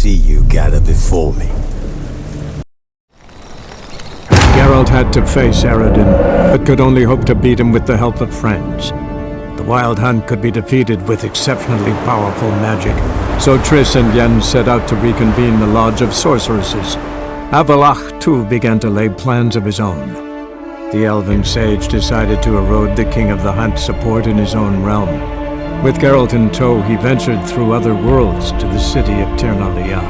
see you gather before me. Geralt had to face Eredin, but could only hope to beat him with the help of friends. The Wild Hunt could be defeated with exceptionally powerful magic, so Triss and Yen set out to reconvene the Lodge of Sorceresses. Avallac'h, too, began to lay plans of his own. The Elven Sage decided to erode the King of the Hunt's support in his own realm. With Geralt in tow, he ventured through other worlds to the city of Tir na Lial.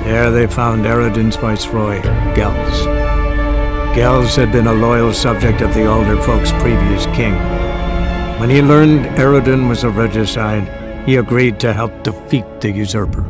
There they found Eredin's viceroy, Gels. Gels had been a loyal subject of the Alder Folk's previous king. When he learned Eredin was a regicide, he agreed to help defeat the usurper.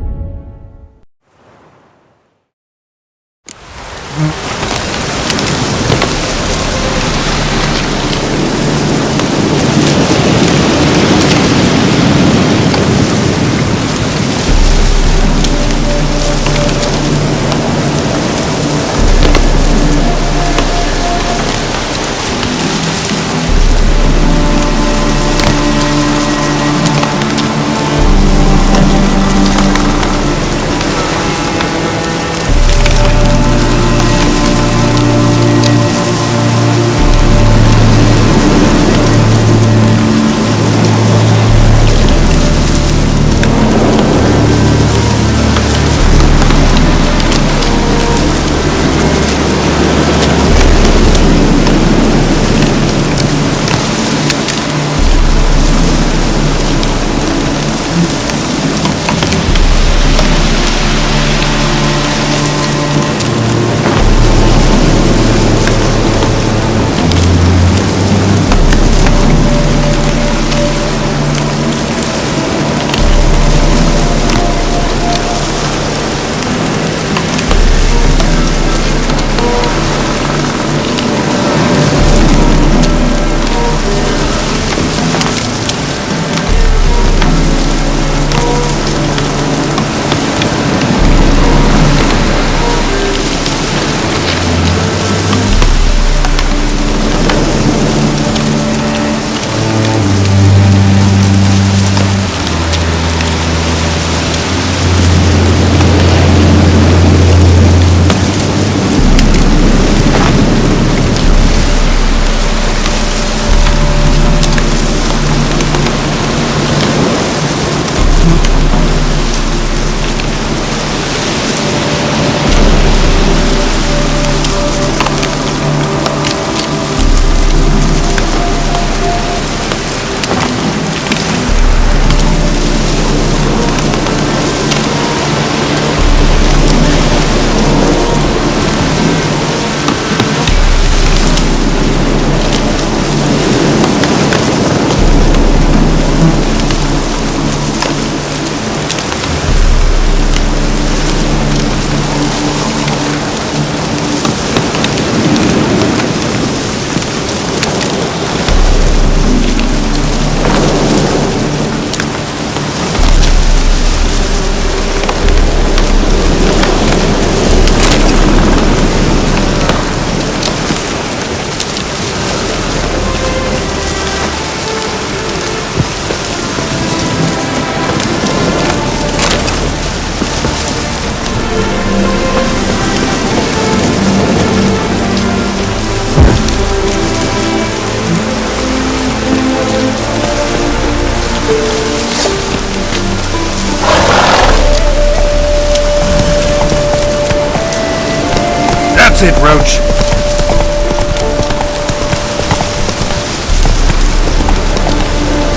That's it, Roach.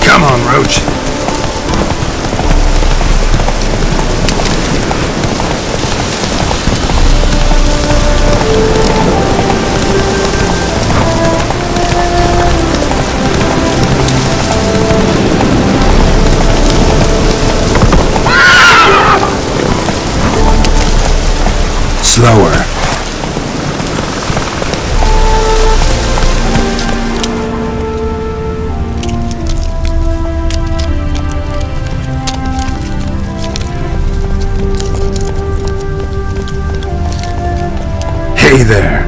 Come on, Roach. Slower. Hey there.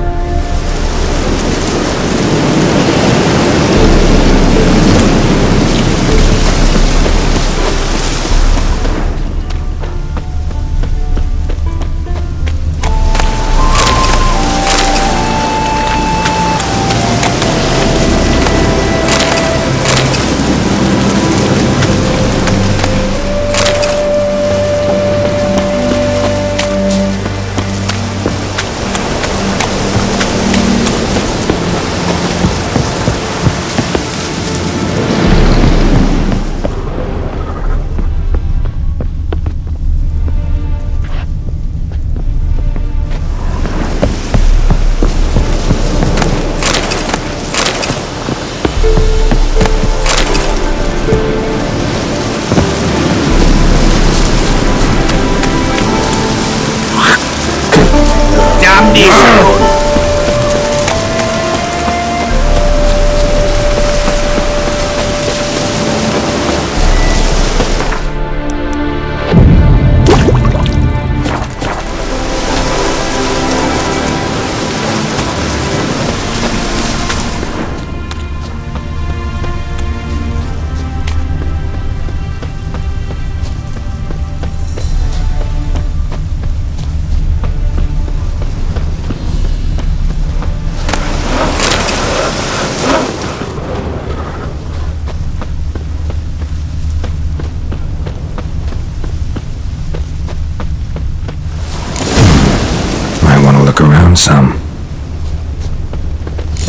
some.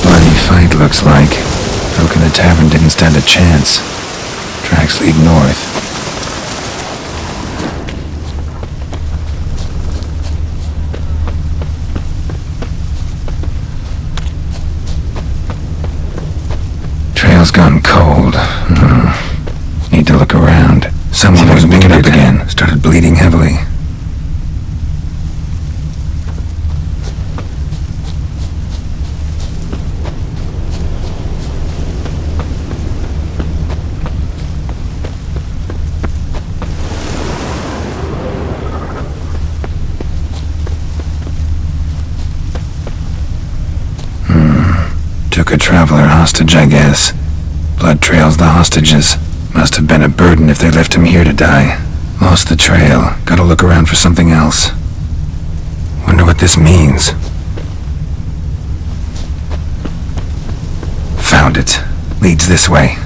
Bloody fight, looks like. Folk in the tavern didn't stand a chance. Tracks lead north. Trail's gone cold. Need to look around. Someone was picking up again. Started bleeding heavily. Took a traveler hostage, I guess. Blood trails the hostages. Must have been a burden if they left him here to die. Lost the trail. Gotta look around for something else. Wonder what this means. Found it. Leads this way.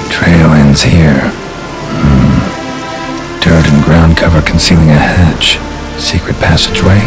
Trail ends here. Dirt and ground cover concealing a hatch. Secret passageway?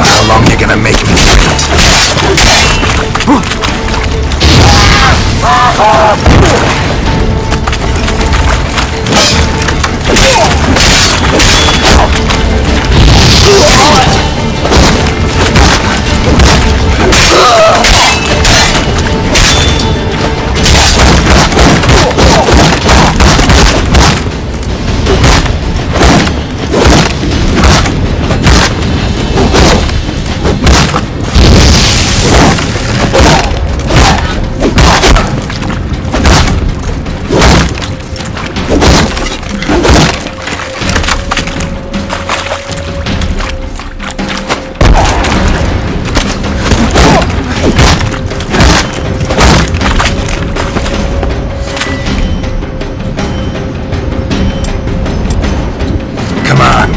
How long you gonna make me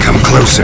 Come closer.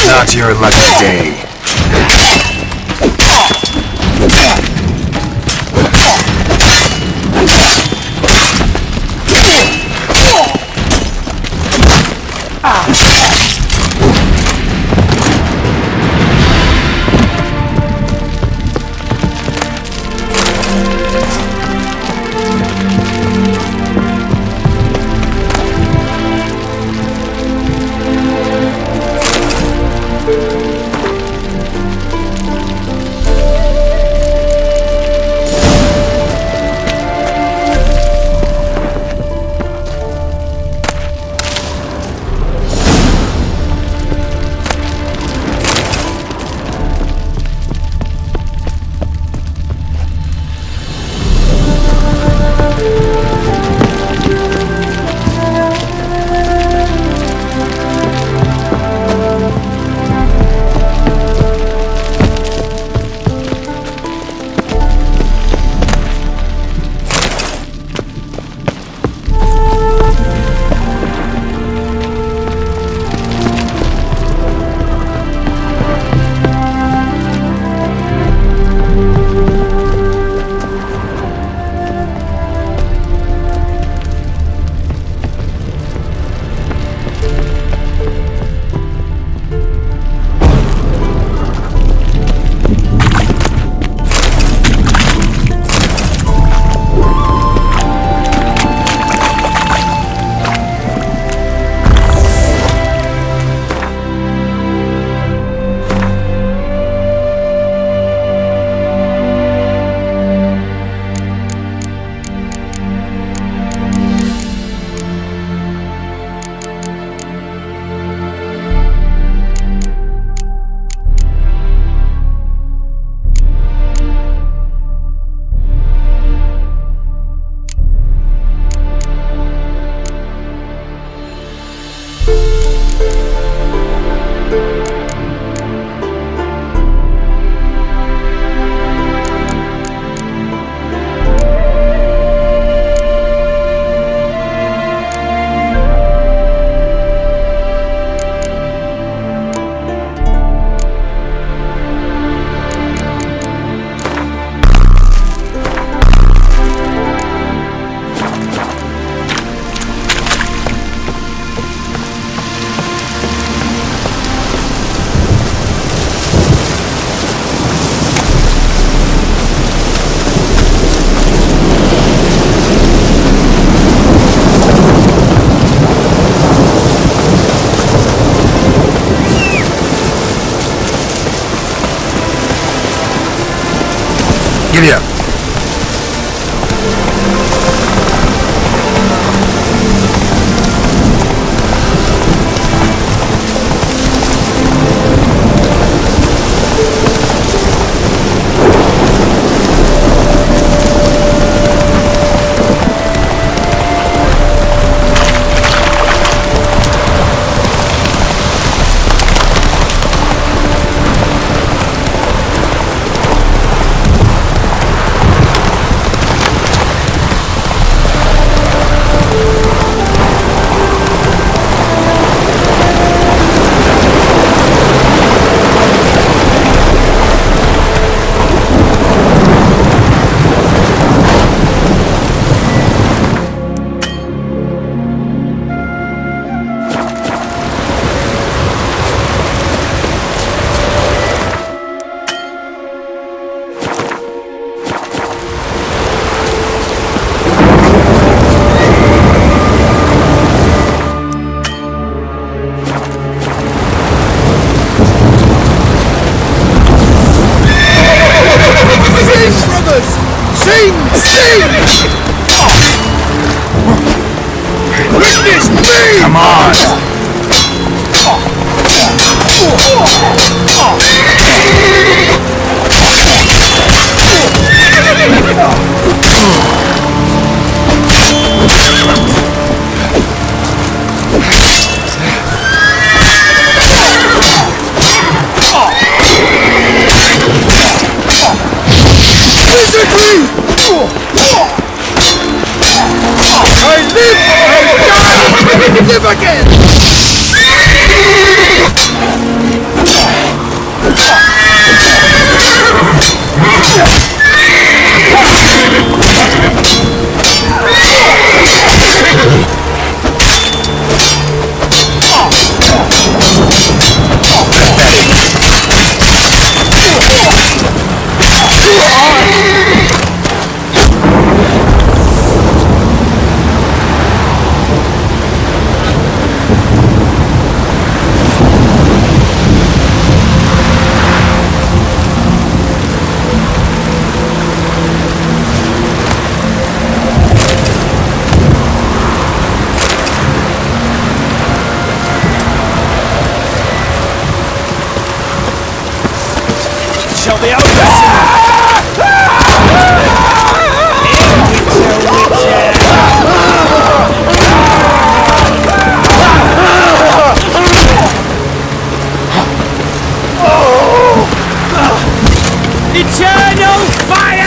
Not your lucky day. Giddy up. Come on! Live again! Shall the Eternal fire!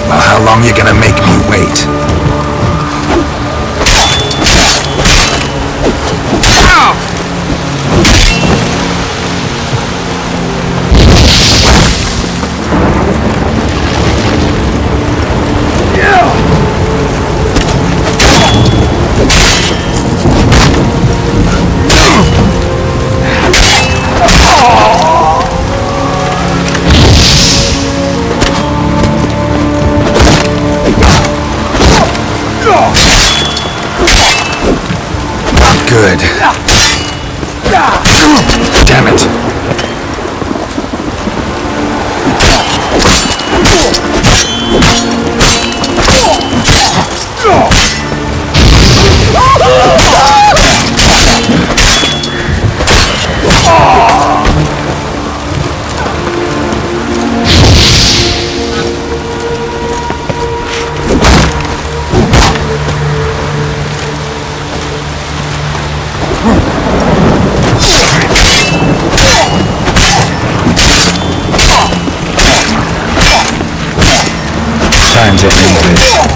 Well, how long you gonna make me wait? times I need this.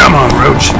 Come on, Roach.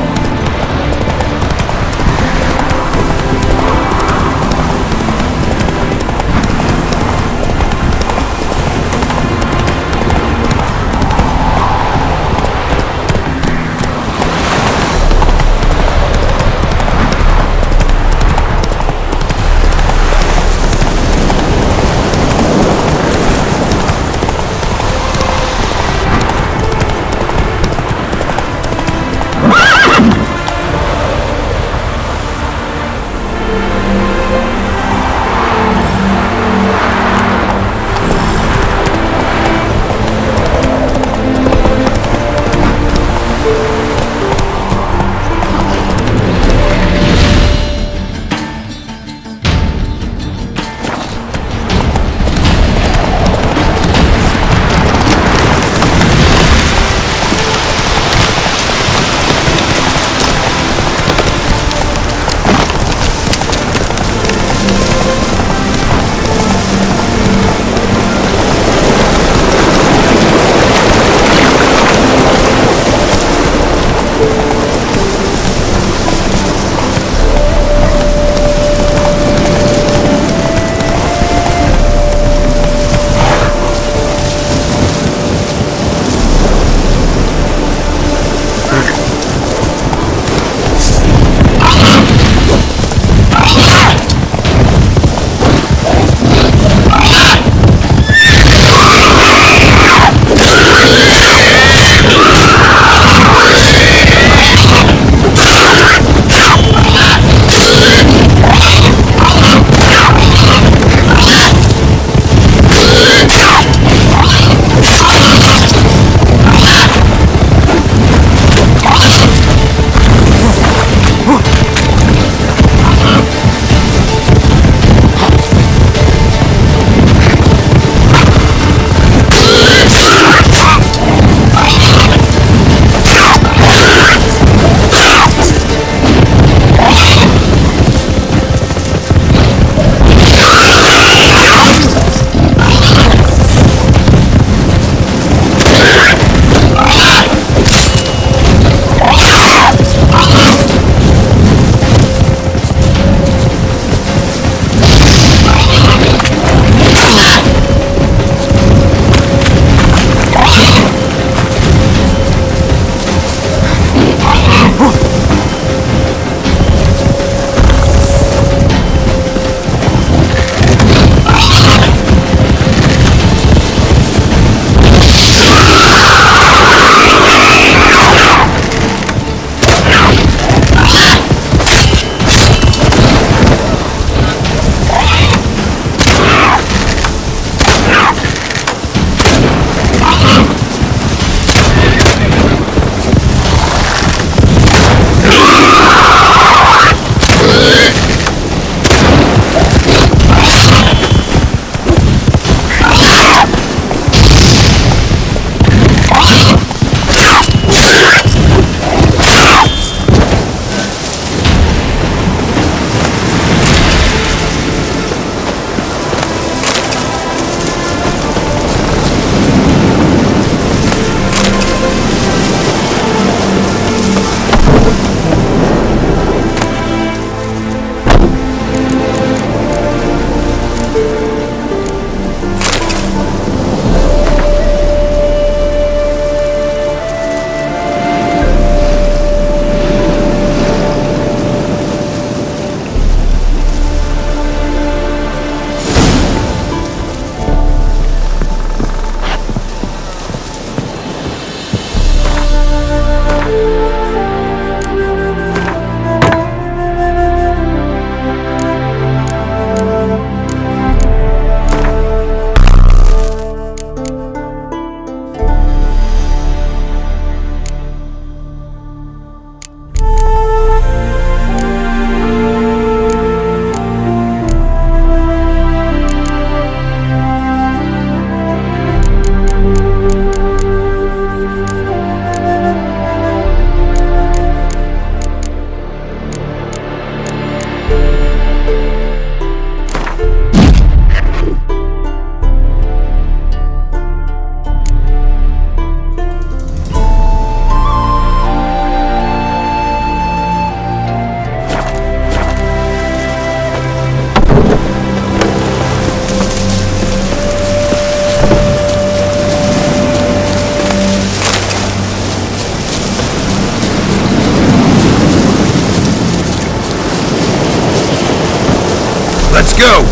go!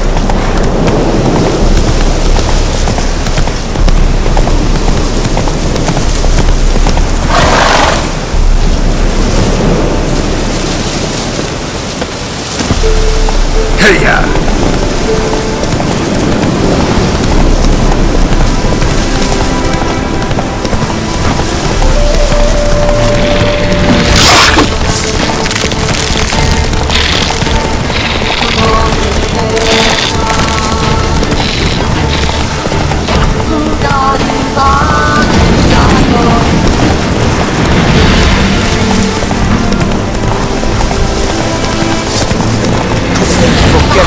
Hey-ya!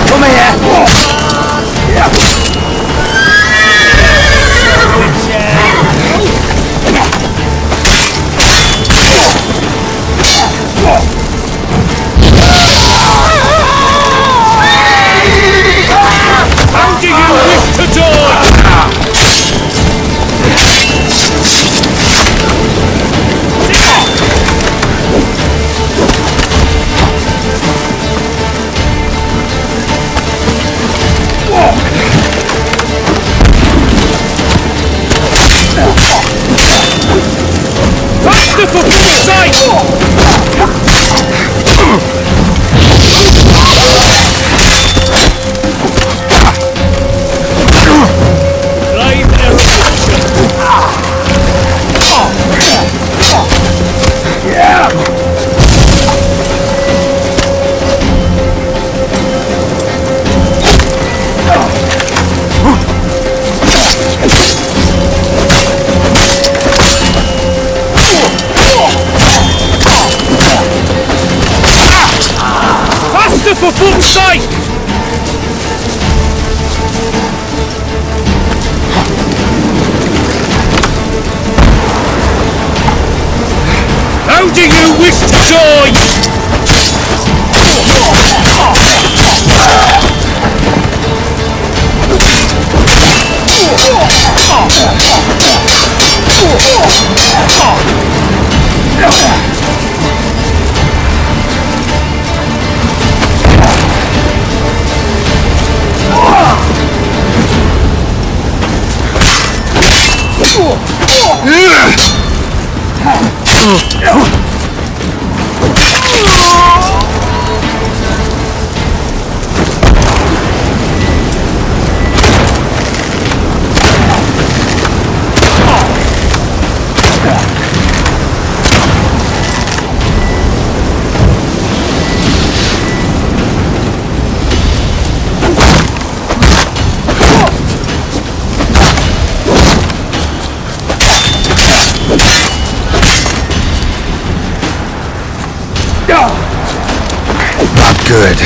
Come here! How do you wish to die? Faster for fuck's sake! Blame erudition. Faster for fuck's sake! How do you wish to die? Not good.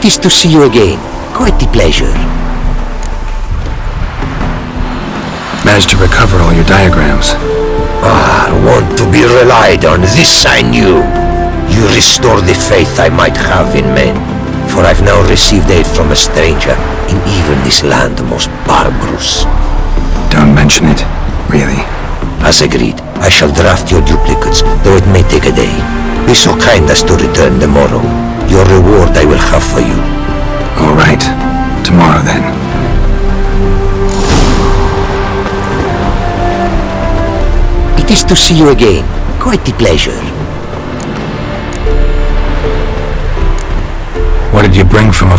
It is to see you again. Quite the pleasure. Managed to recover all your diagrams. Want to be relied on, this I knew. You restore the faith I might have in men, for I've now received aid from a stranger in even this land most barbarous. Don't mention it. Really. As agreed, I shall draft your duplicates, though it may take a day. Be so kind as to return tomorrow. Your reward I will have for you. All right. Tomorrow then. It is to see you again. Quite the pleasure. What did you bring from a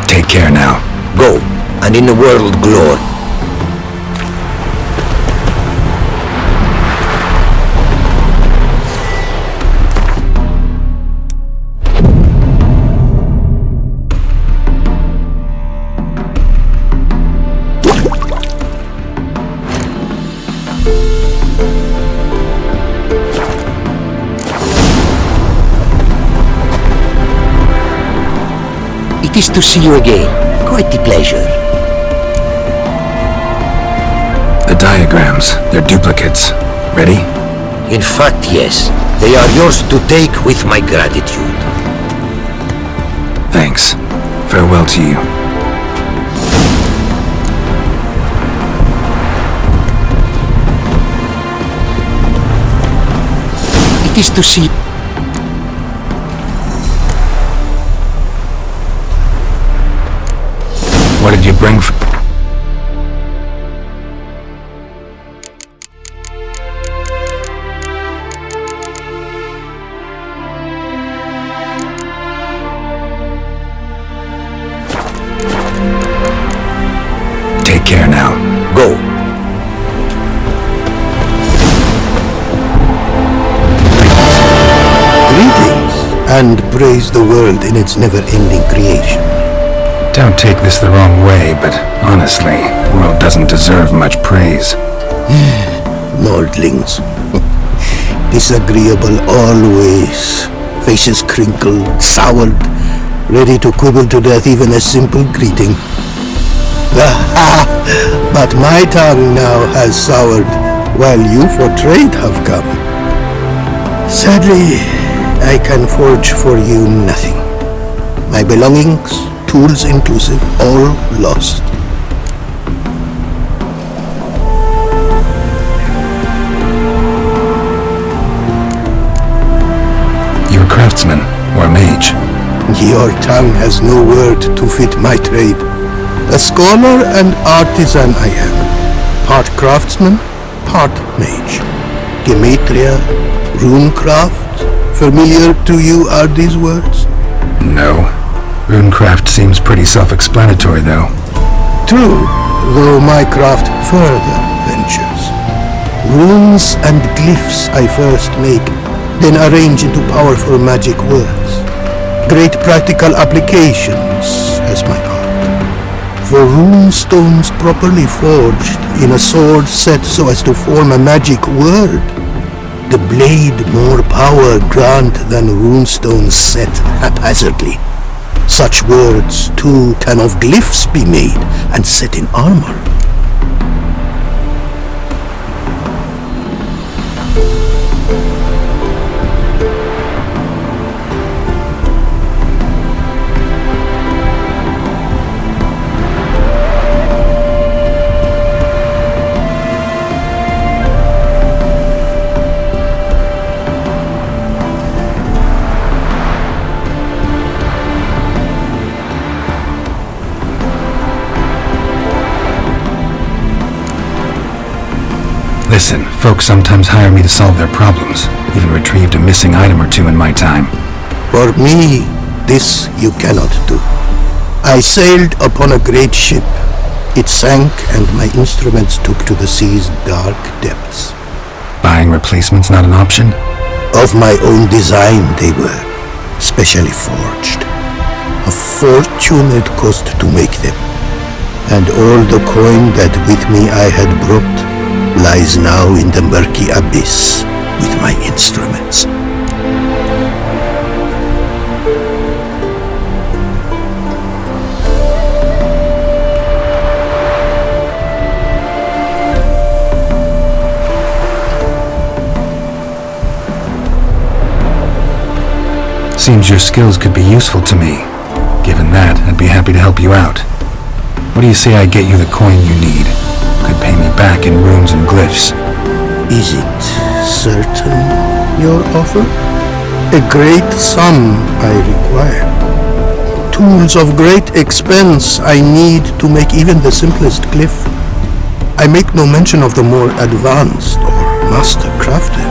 Take care now. Go, and in the world glory. It is to see you again. Quite the pleasure. The diagrams, they're duplicates. Ready? In fact, yes. They are yours to take with my gratitude. Thanks. Farewell to you. It is to see... What did you bring for... care now. Go. Greetings, and praise the world in its never-ending creation. Don't take this the wrong way, but honestly, the world doesn't deserve much praise. Nordlings. Disagreeable always. Faces crinkled, soured, ready to quibble to death even a simple greeting. But my tongue now has soured, while you for trade have come. Sadly, I can forge for you nothing. My belongings, tools inclusive, all lost. You're a craftsman, or a mage. Your tongue has no word to fit my trade. A scholar and artisan I am. Part craftsman, part mage. Gematria, runecraft. Familiar to you are these words? No. Runecraft seems pretty self-explanatory, though. True, though my craft further ventures. Runes and glyphs I first make, then arrange into powerful magic words. Great practical applications as my art. For rune stones properly forged in a sword set so as to form a magic word, the blade more power grant than runestones set haphazardly. Such words too can of glyphs be made and set in armor. Listen, folks sometimes hire me to solve their problems. Even retrieved a missing item or two in my time. For me, this you cannot do. I sailed upon a great ship. It sank and my instruments took to the sea's dark depths. Buying replacements not an option? Of my own design they were, specially forged. A fortune it cost to make them. And all the coin that with me I had brought lies now in the murky abyss with my instruments. Seems your skills could be useful to me. Given that, I'd be happy to help you out. What do you say I get you the coin you need? Could pay me back in runes and glyphs. Is it certain, your offer? A great sum I require. Tools of great expense I need to make even the simplest glyph. I make no mention of the more advanced or master-crafted.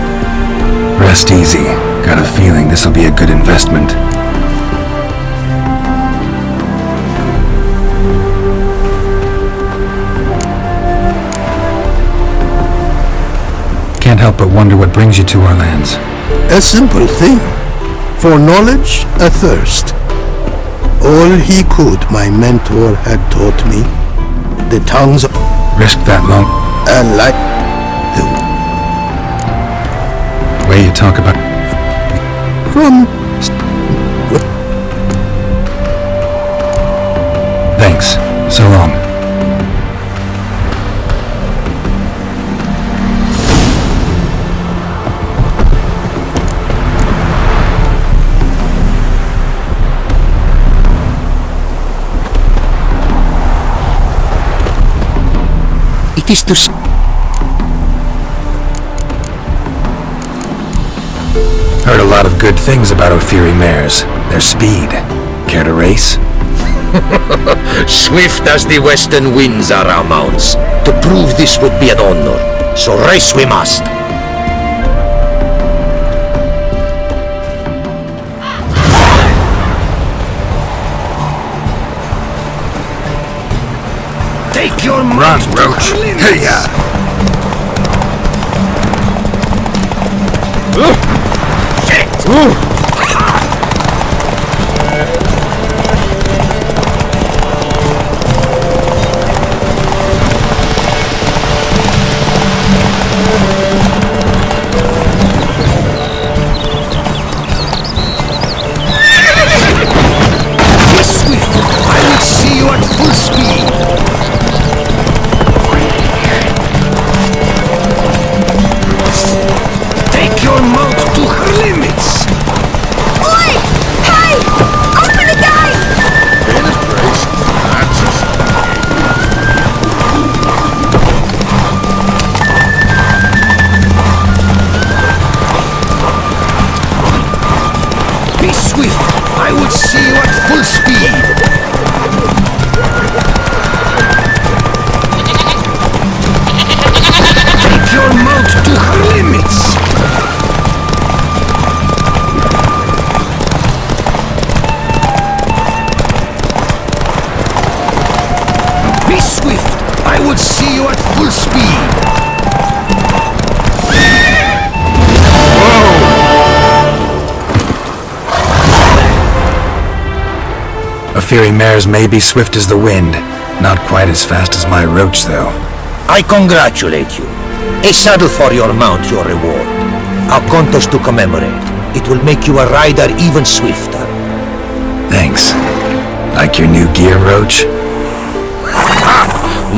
Rest easy. Got a feeling this'll be a good investment. Can't help but wonder what brings you to our lands. A simple thing. For knowledge, a thirst. All he could, my mentor had taught me. The tongues of Risk that long like the way you talk about... from Thanks. So long. it is to Heard a lot of good things about Ophiri mares. Their speed. Care to race? Swift as the western winds are our mounts. To prove this would be an honor, so race we must. Take your Run, mount to Roach! limits. Hey-ya! Be swift! I will see you at full speed! Take your mount to her limits! Oi! Hey! Open the gate! Be swift! I will see you at full speed! Take your mount to her limits! Be swift! I will see you at full speed! A fiery mare's may be swift as the wind. Not quite as fast as my roach, though. I congratulate you. A saddle for your mount, your reward. A contest to commemorate. It will make you a rider even swifter. Thanks. Like your new gear, Roach?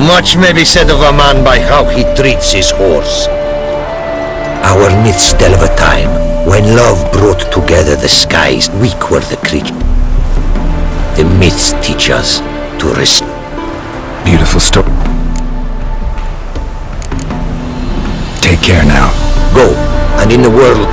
Much may be said of a man by how he treats his horse. Our myths tell of a time when love brought together the skies. Weak were the creatures. The myths teach us to respect. Beautiful story. Take care now. Go, and in the world...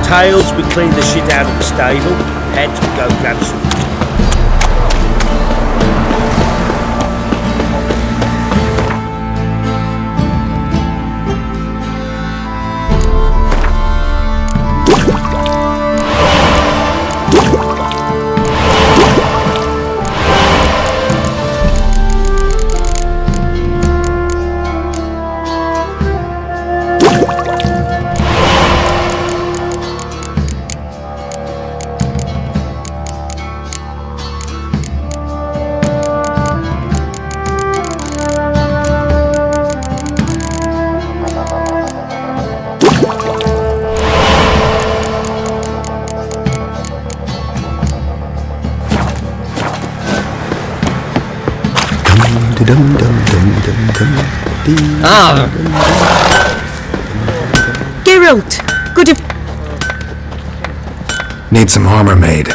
Tails, we clean the shit out of the stable. Heads, we go grab some. Geralt, good of... Need some armor made.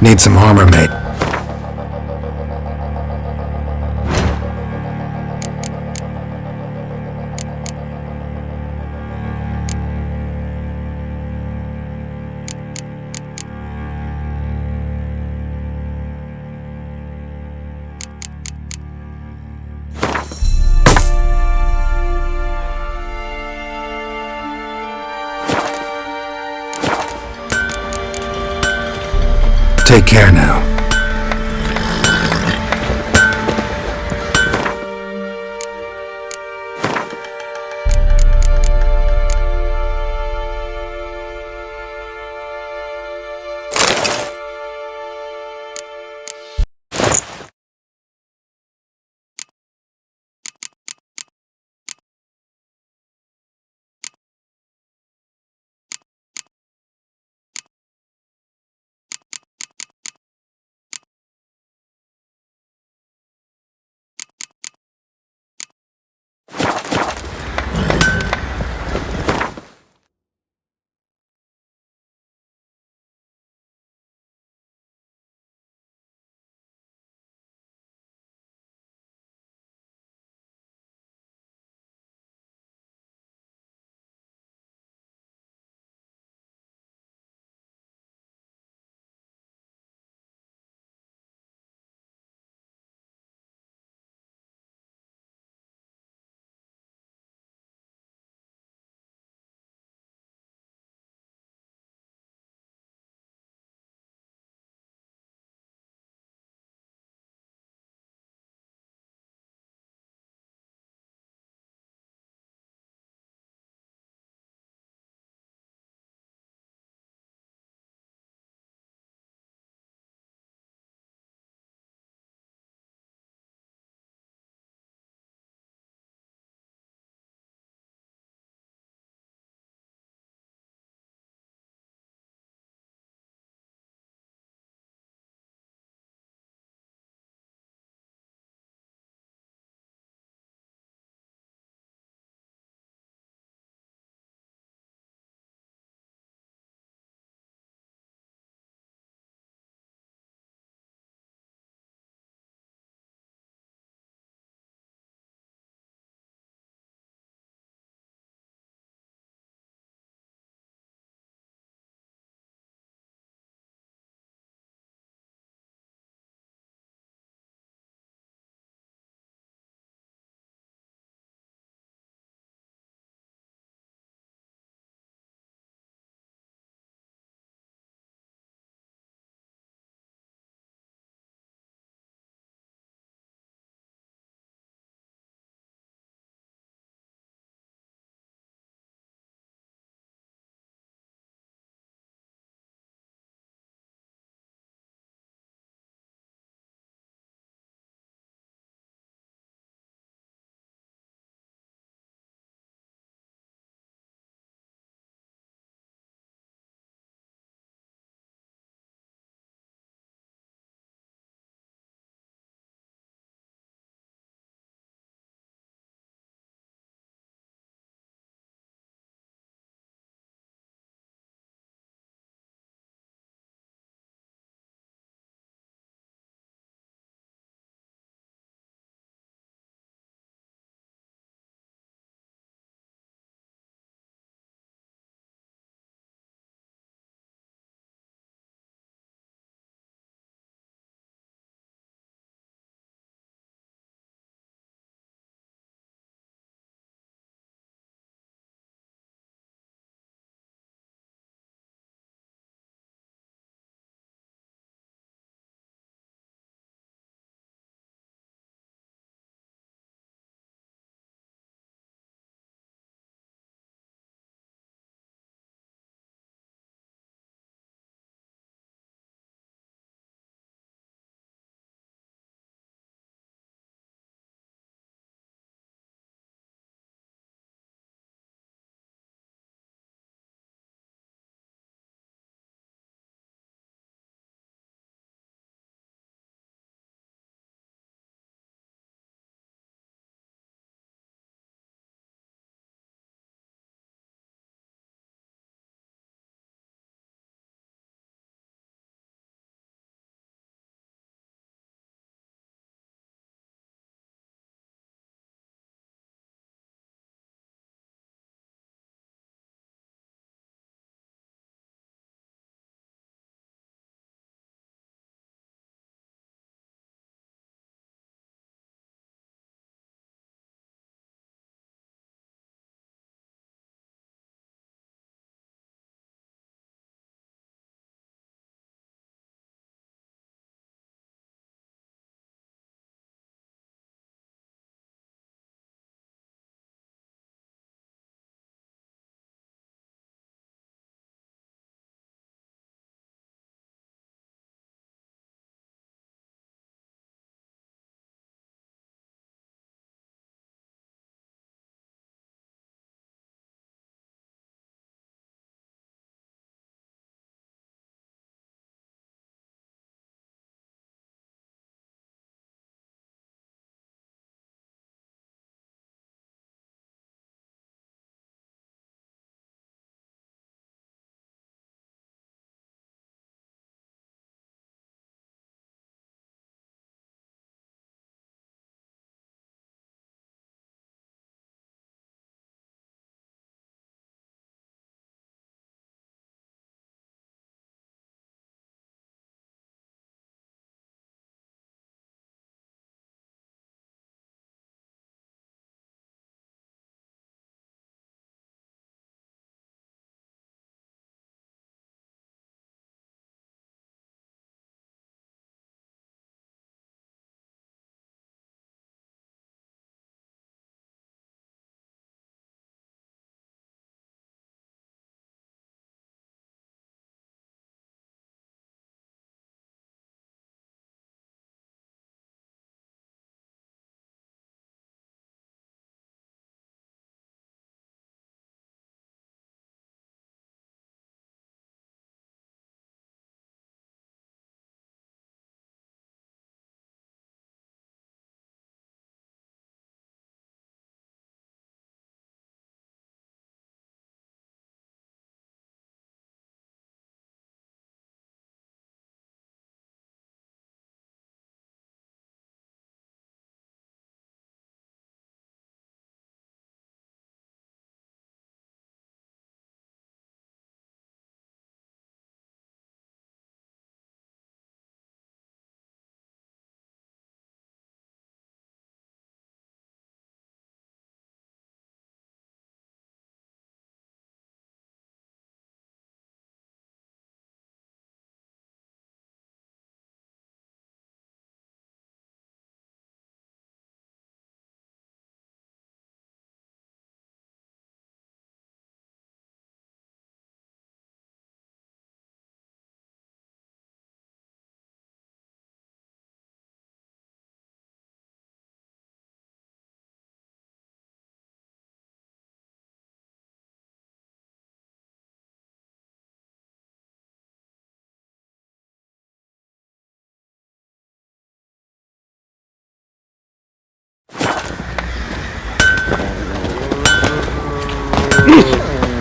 Need some armor, mate. Take care now.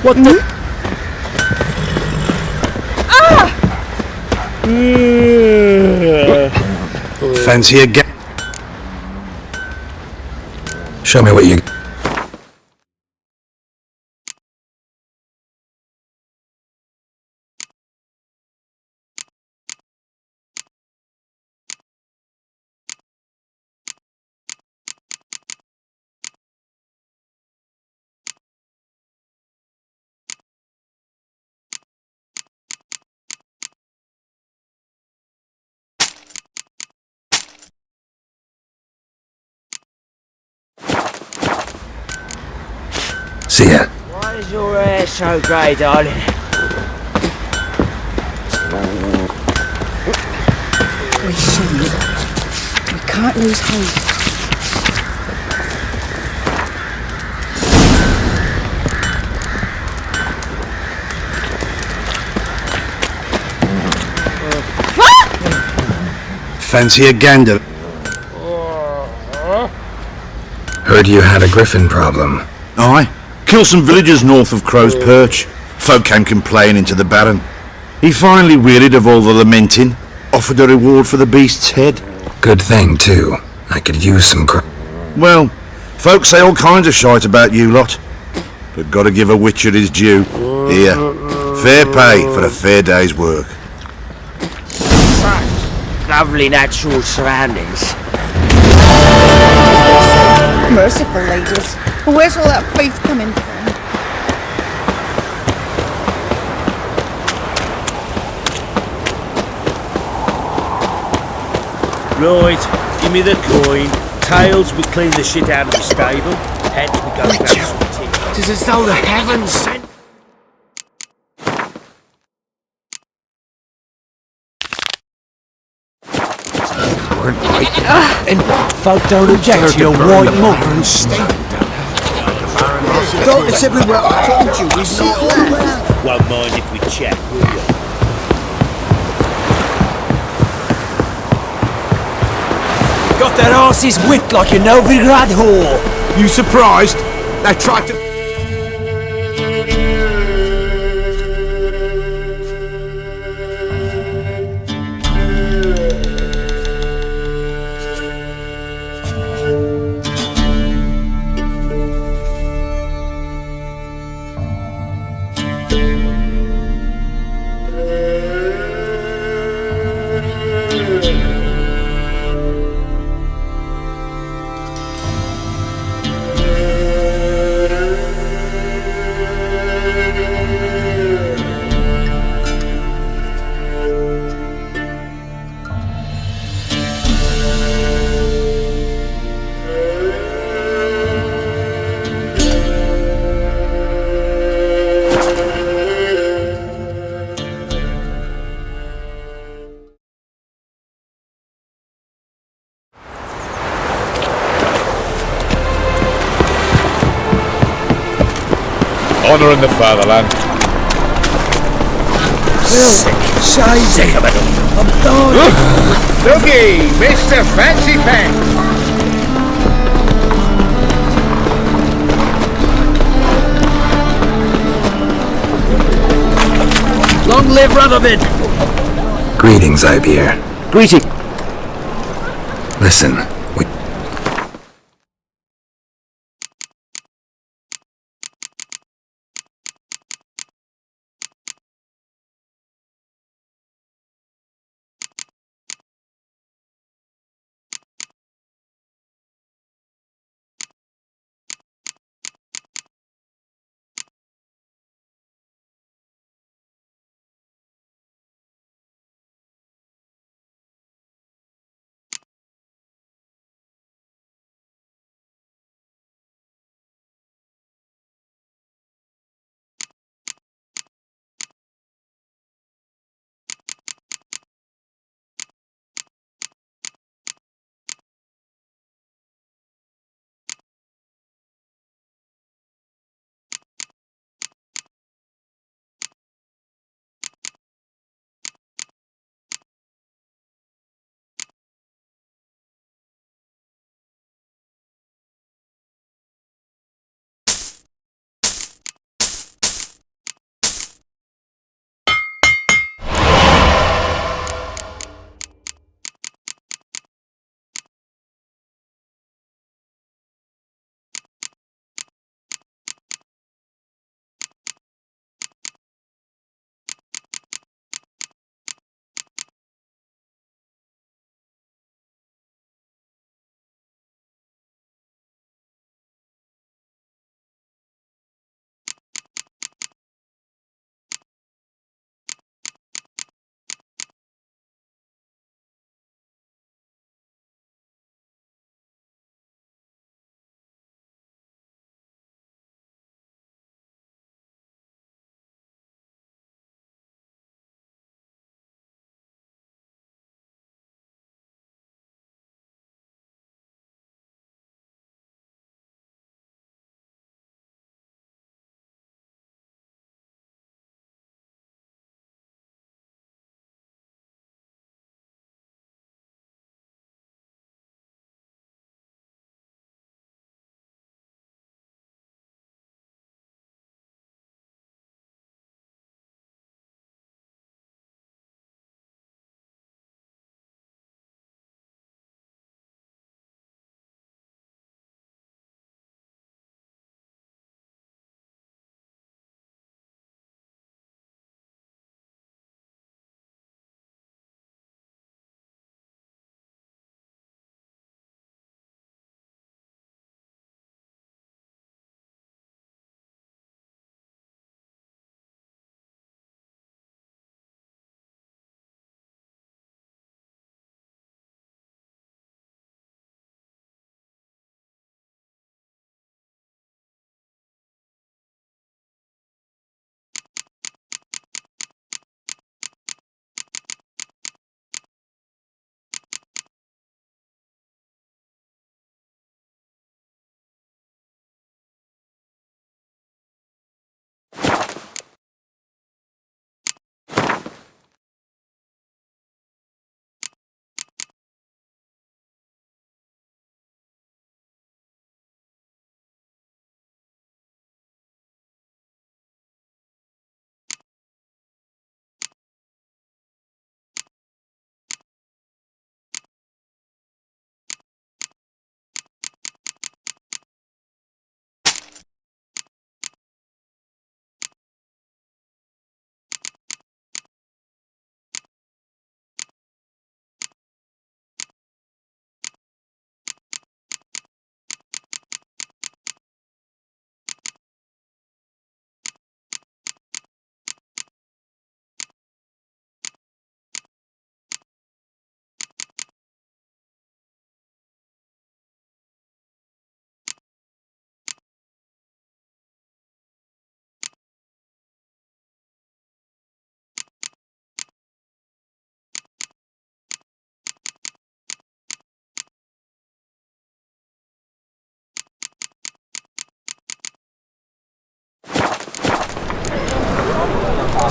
What the? Fancy a ga- Show me what you... See ya. Why is your hair so grey, darling? We shouldn't. We can't lose hope. Fancy a gander? Heard you had a griffin problem. Aye. Killed some villagers north of Crow's Perch. Folk came complaining to the Baron. He finally wearied of all the lamenting, offered a reward for the beast's head. Good thing, too. I could use some Well, folk say all kinds of shite about you lot. But gotta give a witcher his due. Here, fair pay for a fair day's work. Such lovely natural surroundings. Merciful ladies. Where's all that faith coming from? Right, give me the coin. Tails, we clean the shit out of the stable. Heads, we go grab some tea. It is as though the heavens sent... And folk don't object to your white mug. It's everywhere. I told you, we see it all around. Won't mind if we check, will you? Got their asses whipped like a Novigrad whore. You surprised? They tried to... Honouring the fatherland. Sick of it. I'm dying. Looky, Mr. Fancy Pants. Long live Radovid. Greetings, Ibeer. Greeting. Listen,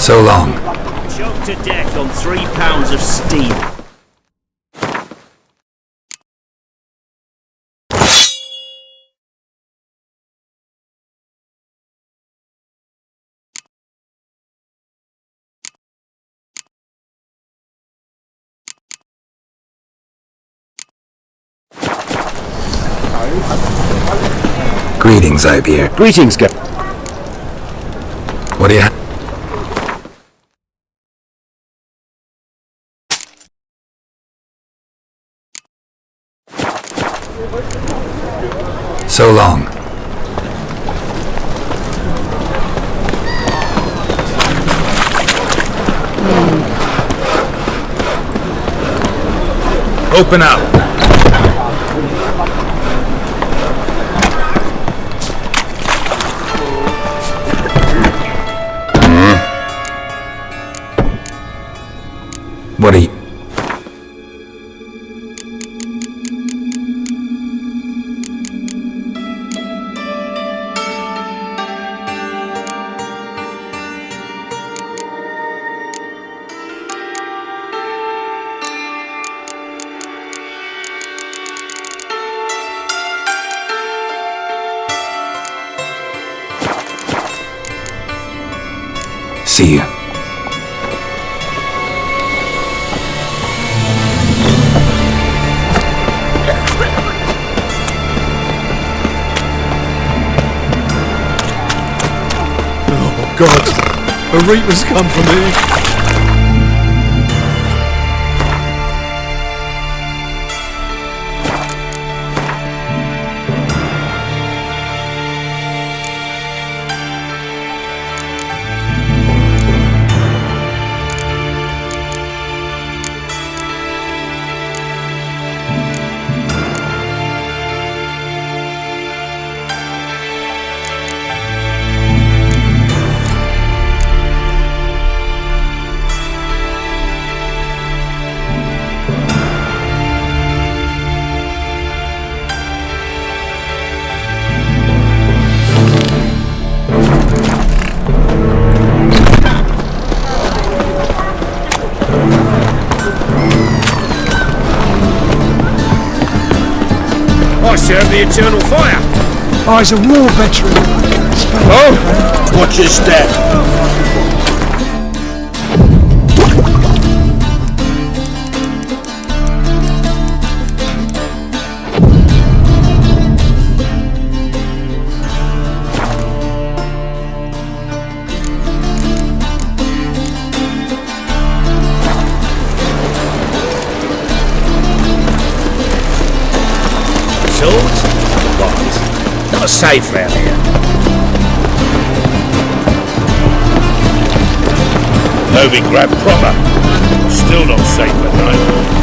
So long. Choked to death on 3 pounds of steam. Greetings, Ibeer. Greetings, Gap. What do you So long. Open up. What are you... See you. God, a reaper's come for me. I serve the eternal fire. I was a war veteran. Oh, watch your step. Swords? Wise. Not safe round here. Toby grabbed proper. Still not safe at night.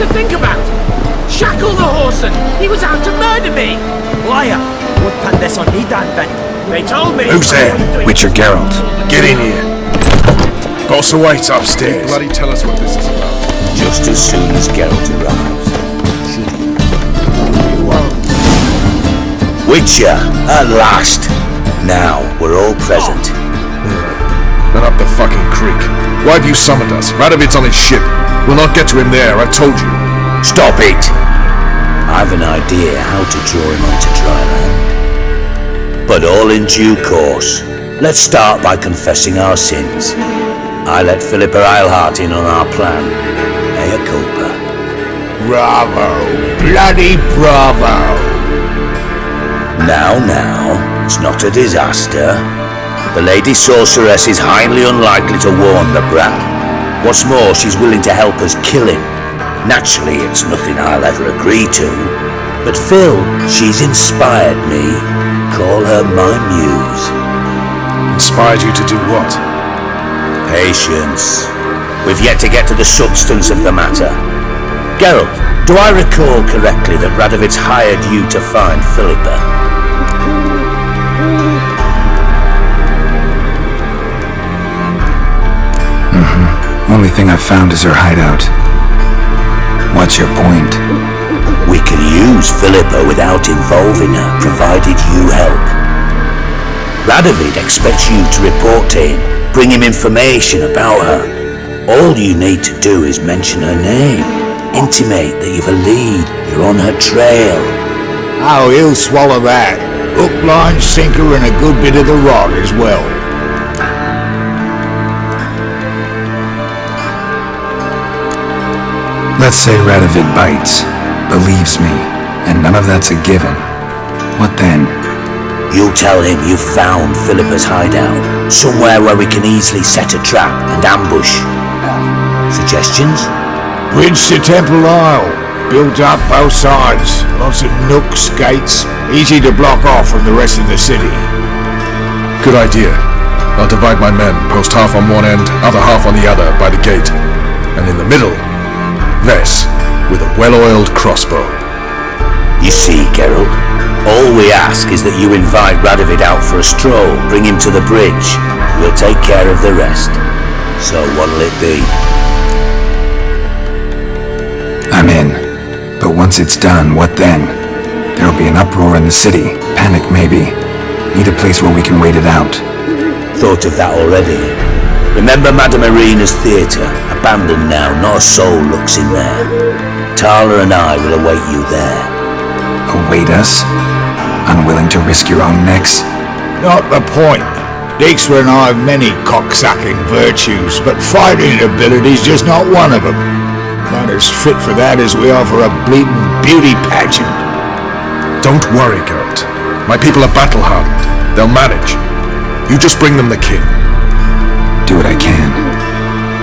to think about. Shackle the horse and he was out to murder me. Liar! Won't put this on me, Dan Vin. They told me... Who's there? Witcher Geralt. Get in here. Boss awaits upstairs. Bloody tell us what this is about. Just as soon as Geralt arrives. Witcher, at last. Now we're all present. Then up the fucking creek. Why have you summoned us? Radovid's on his ship. We'll not get to him there, I told you. Stop it! I've an idea how to draw him onto dry land. But all in due course. Let's start by confessing our sins. I let Philippa Eilhart in on our plan. Mea culpa. Bravo! Bloody bravo! Now, it's not a disaster. The Lady Sorceress is highly unlikely to warn the brat. What's more, she's willing to help us kill him. Naturally, it's nothing I'll ever agree to. But Phil, she's inspired me. Call her my muse. Inspired you to do what? Patience. We've yet to get to the substance of the matter. Geralt, do I recall correctly that Radovid's hired you to find Philippa? Only thing I've found is her hideout. What's your point? We can use Philippa without involving her, provided you help. Radovid expects you to report to him, bring him information about her. All you need to do is mention her name, intimate that you've a lead, you're on her trail. Oh, he'll swallow that. Hook, line, sinker, and a good bit of the rod as well. Let's say Radovid bites, believes me, and none of that's a given. What then? You tell him you've found Philippa's hideout, somewhere where we can easily set a trap and ambush. Suggestions? Bridge to Temple Isle. Built up both sides. Lots of nooks, gates. Easy to block off from the rest of the city. Good idea. I'll divide my men, post half on one end, other half on the other, by the gate. And in the middle, Vess, with a well-oiled crossbow. You see, Geralt, all we ask is that you invite Radovid out for a stroll, bring him to the bridge. We'll take care of the rest. So what'll it be? I'm in. But once it's done, what then? There'll be an uproar in the city. Panic, maybe. Need a place where we can wait it out. Thought of that already. Remember Madame Irina's theatre? Abandoned now, not a soul looks in there. Tala and I will await you there. Await us? Unwilling to risk your own necks? Not the point. Dijkstra and I have many cocksucking virtues, but fighting ability's just not one of them. Not as fit for that as we are for a bleeding beauty pageant. Don't worry, Geralt. My people are battle-hardened. They'll manage. You just bring them the king. Do what I can.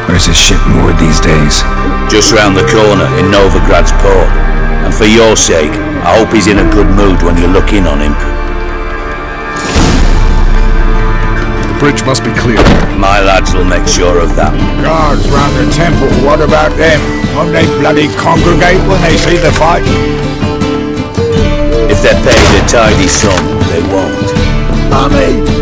Where's his ship moored these days? Just round the corner in Novigrad's port. And for your sake, I hope he's in a good mood when you look in on him. The bridge must be clear. My lads will make sure of that. Guards round the temple, what about them? Won't they bloody congregate when they see the fight? If they're paid a tidy sum, they won't. Mummy!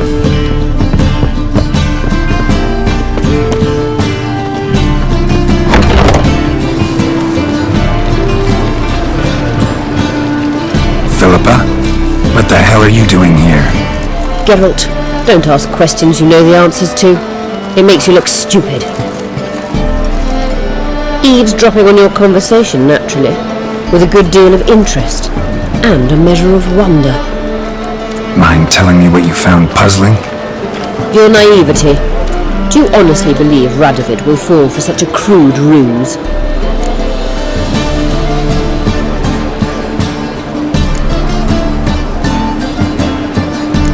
Philippa? What the hell are you doing here? Geralt, don't ask questions you know the answers to. It makes you look stupid. Eavesdropping on your conversation, naturally, with a good deal of interest, and a measure of wonder. Mind telling me what you found puzzling? Your naivety. Do you honestly believe Radovid will fall for such a crude ruse?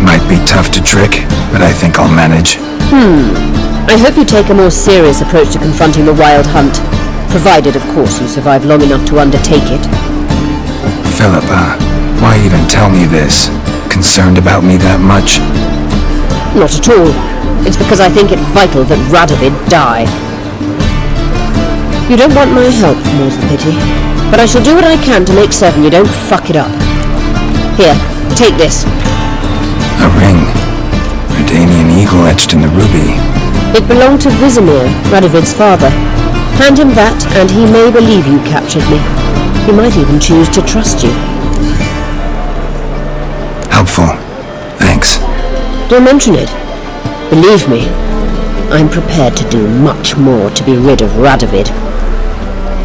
Might be tough to trick, but I think I'll manage. I hope you take a more serious approach to confronting the Wild Hunt, provided, of course, you survive long enough to undertake it. Philippa, why even tell me this? Concerned about me that much? Not at all. It's because I think it vital that Radovid die. You don't want my help, more's the pity. But I shall do what I can to make certain you don't fuck it up. Here, take this. A ring. Redanian eagle etched in the ruby. It belonged to Vizimir, Radovid's father. Hand him that, and he may believe you captured me. He might even choose to trust you. Helpful. Thanks. Don't mention it. Believe me, I'm prepared to do much more to be rid of Radovid.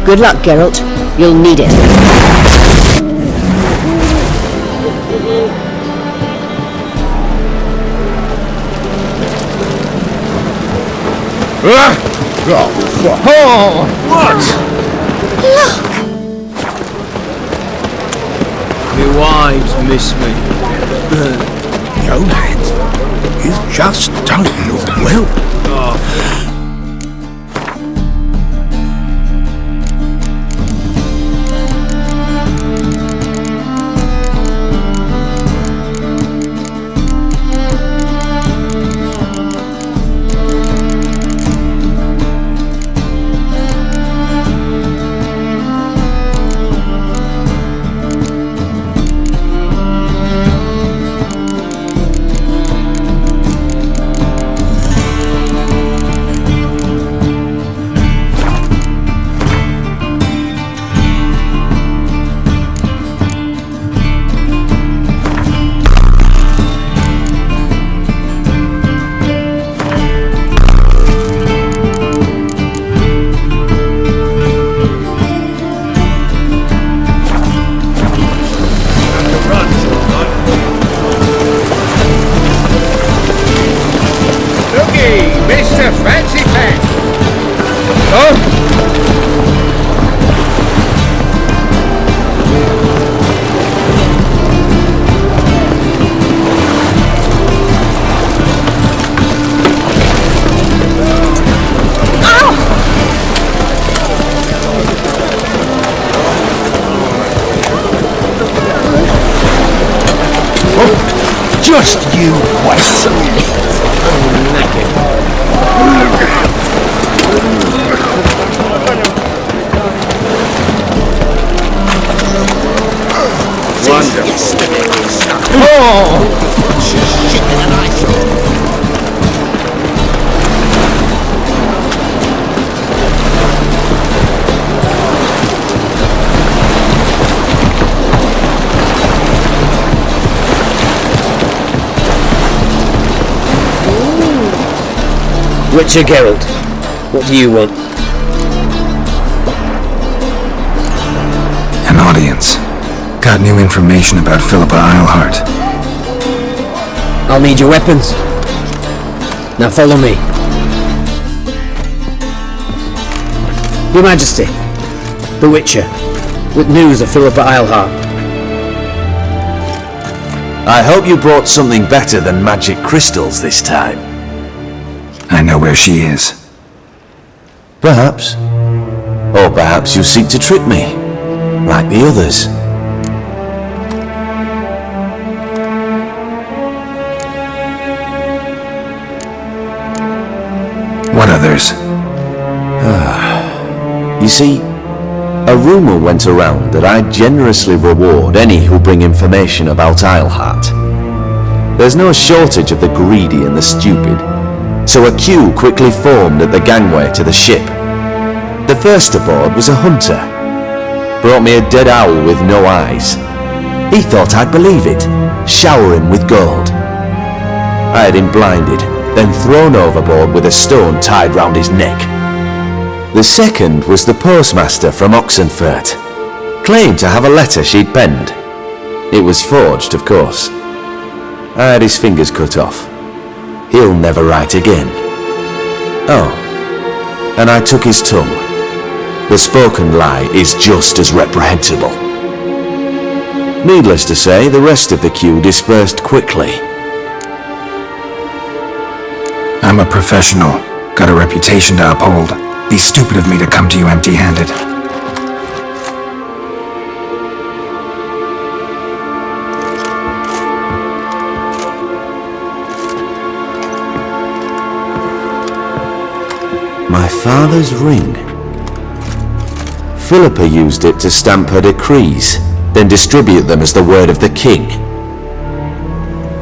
Good luck, Geralt. You'll need it. My wives miss me. Yo, lad, you've just done your well. Mr. Fancy Pants! Oh! Just you wait. Witcher Geralt, what do you want? An audience. Got new information about Philippa Eilhart. I'll need your weapons. Now follow me. Your Majesty, the Witcher, with news of Philippa Eilhart. I hope you brought something better than magic crystals this time. I know where she is. Perhaps. Or perhaps you seek to trick me, like the others. What others? You see, a rumor went around that I generously reward any who bring information about Eilhart. There's no shortage of the greedy and the stupid, so a queue quickly formed at the gangway to the ship. The first aboard was a hunter. Brought me a dead owl with no eyes. He thought I'd believe it, shower him with gold. I had him blinded, then thrown overboard with a stone tied round his neck. The second was the postmaster from Oxenfurt. Claimed to have a letter she'd penned. It was forged, of course. I had his fingers cut off. He'll never write again. Oh, and I took his tongue. The spoken lie is just as reprehensible. Needless to say, the rest of the queue dispersed quickly. I'm a professional. Got a reputation to uphold. Be stupid of me to come to you empty-handed. My father's ring. Philippa used it to stamp her decrees, then distribute them as the word of the king.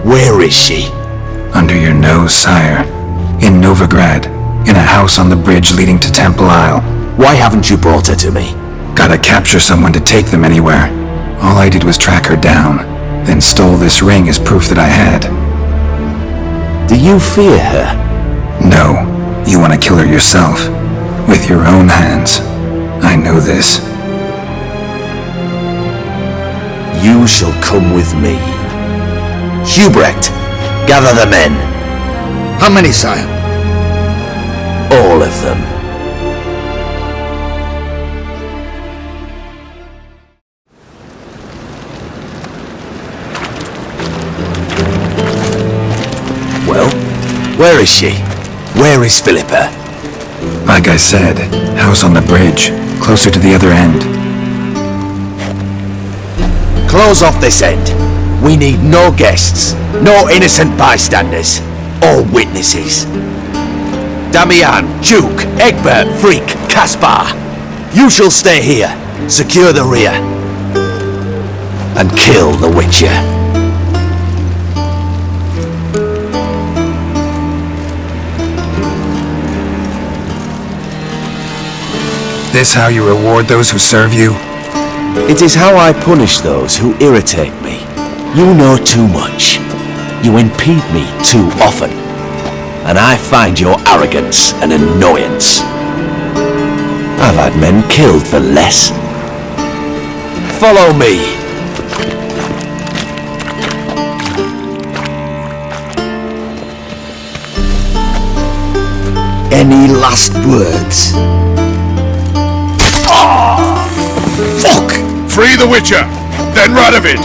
Where is she? Under your nose, sire. In Novigrad, in a house on the bridge leading to Temple Isle. Why haven't you brought her to me? Gotta capture someone to take them anywhere. All I did was track her down, then stole this ring as proof that I had. Do you fear her? No, you want to kill her yourself. With your own hands. I know this. You shall come with me. Hubrecht, gather the men. How many, sire? All of them. Well, where is she? Where is Philippa? Like I said, house on the bridge, closer to the other end. Close off this end. We need no guests, no innocent bystanders, or witnesses. Damian, Duke, Egbert, Freak, Caspar. You shall stay here, secure the rear, and kill the Witcher. This how you reward those who serve you? It is how I punish those who irritate me. You know too much. You impede me too often. And I find your arrogance an annoyance. I've had men killed for less. Follow me. Any last words? Fuck! Free the Witcher, then Radovid!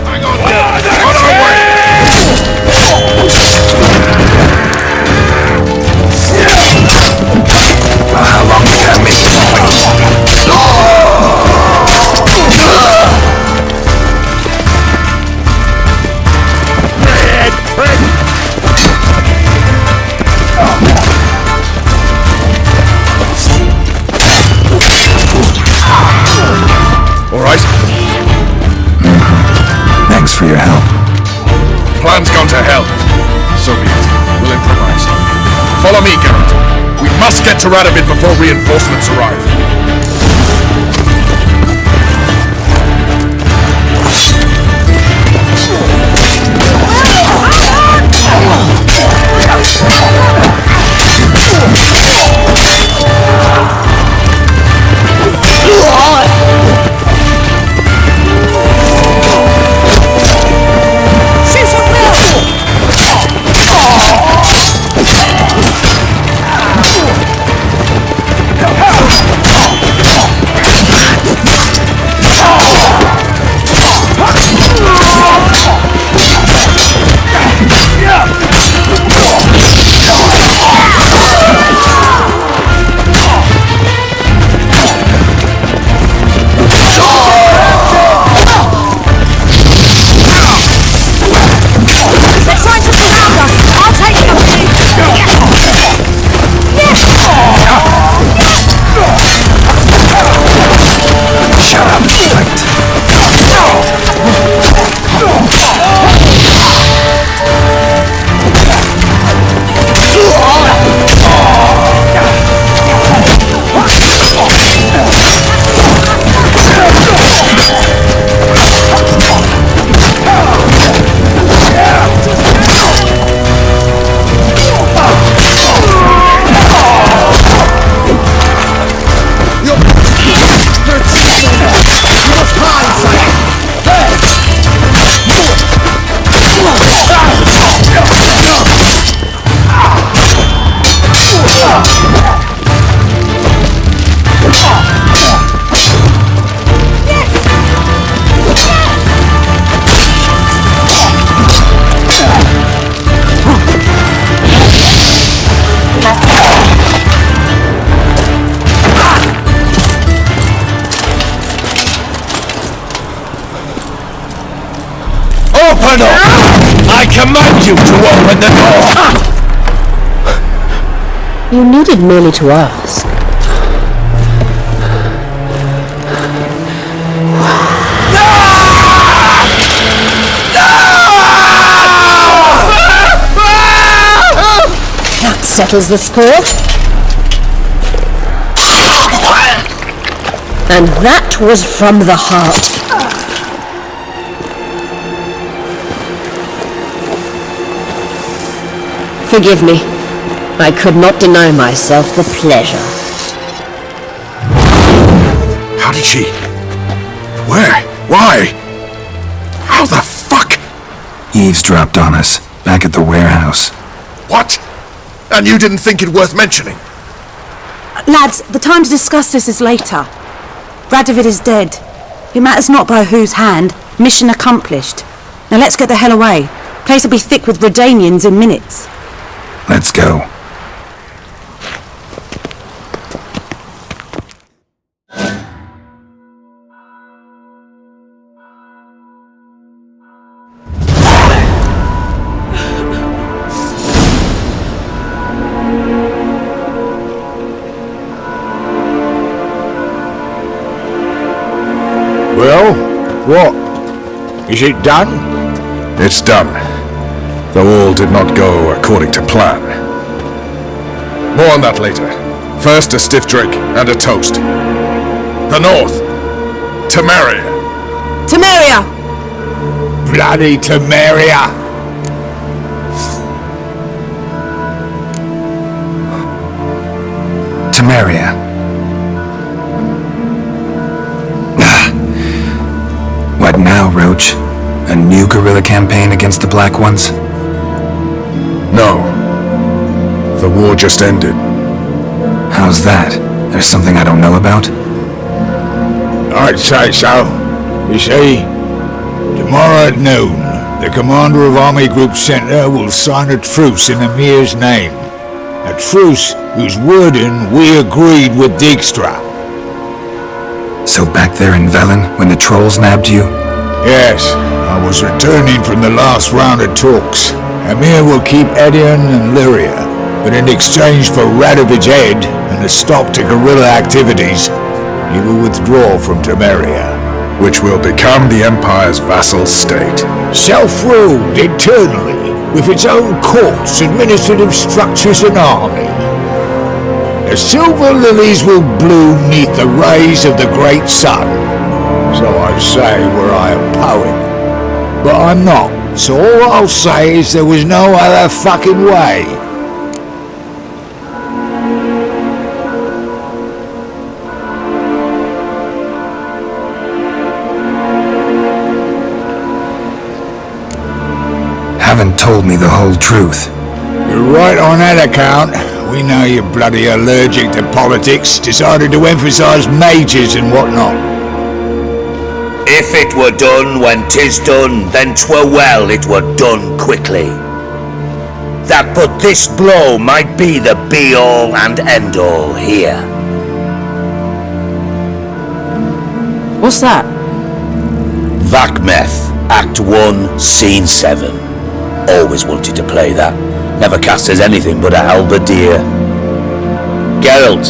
Hang on! On our way! Well, how long did that make you? Alright? Thanks for your help. Plan's gone to hell. So be it. We'll improvise. Follow me, Geralt. We must get to Radovid before reinforcements arrive. Open up! I command you to open the door! You needed merely to ask. That settles the score. And that was from the heart. Forgive me. I could not deny myself the pleasure. How did she... Where? Why? How the fuck? Eavesdropped on us, back at the warehouse. What? And you didn't think it worth mentioning? Lads, the time to discuss this is later. Radovid is dead. It matters not by whose hand. Mission accomplished. Now let's get the hell away. Place will be thick with Redanians in minutes. Let's go. Well, what? Is it done? It's done. Though all did not go according to plan. More on that later. First, a stiff drink and a toast. The North. Temeria. Temeria! Bloody Temeria! Temeria. What now, Roach? A new guerrilla campaign against the Black Ones? No. The war just ended. How's that? There's something I don't know about? I'd say so. You see, tomorrow at noon, the commander of Army Group Center will sign a truce in Emir's name. A truce whose wording we agreed with Dijkstra. So back there in Velen, when the trolls nabbed you? Yes, I was returning from the last round of talks. Emir will keep Edion and Lyria, but in exchange for Radovid's head and a stop to guerrilla activities, he will withdraw from Temeria. Which will become the Empire's vassal state. Self-ruled eternally, with its own courts, administrative structures and army. The silver lilies will bloom neath the rays of the great sun. So I say were I a poet. But I'm not, so all I'll say is there was no other fucking way. Haven't told me the whole truth. You're right on that account. We know you're bloody allergic to politics, decided to emphasise majors and whatnot. If it were done when 'tis done, then 'twere well it were done quickly. That but this blow might be the be-all and end-all here. What's that? Vakmeth, Act 1, Scene 7. Always wanted to play that. Never cast as anything but a halberdier. Geralt,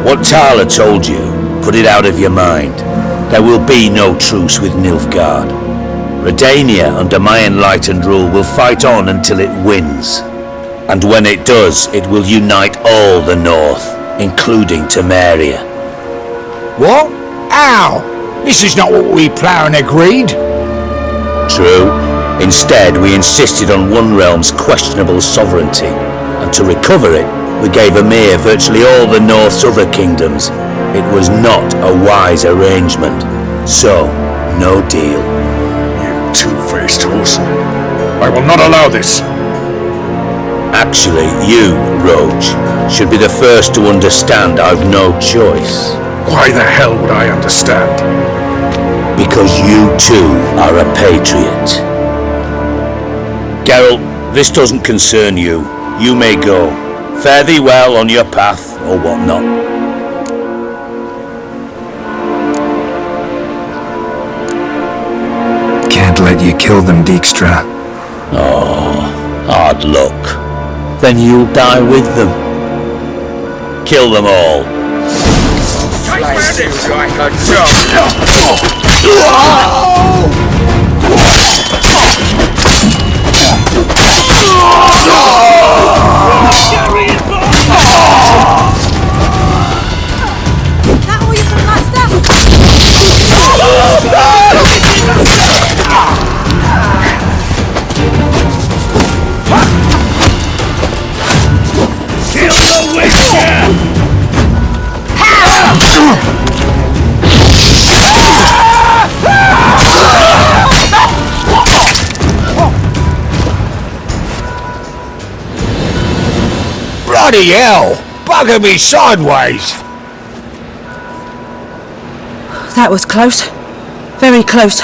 what Tala told you, put it out of your mind. There will be no truce with Nilfgaard. Redania, under my enlightened rule, will fight on until it wins. And when it does, it will unite all the North, including Temeria. What? How? This is not what we planned and agreed. True. Instead, we insisted on one realm's questionable sovereignty, and to recover it, we gave Emir virtually all the North's other kingdoms. It was not a wise arrangement. So, no deal. You two-faced horse. I will not allow this. Actually, you, Roach, should be the first to understand I've no choice. Why the hell would I understand? Because you too are a patriot. Geralt, this doesn't concern you. You may go. Fare thee well on your path, or whatnot. Can't let you kill them, Dijkstra. Oh, hard luck. Then you'll die with them. kill them all. Feels like a job. That all you can muster? Kill the witcher! Bloody hell! Bugger me sideways! That was close. Very close.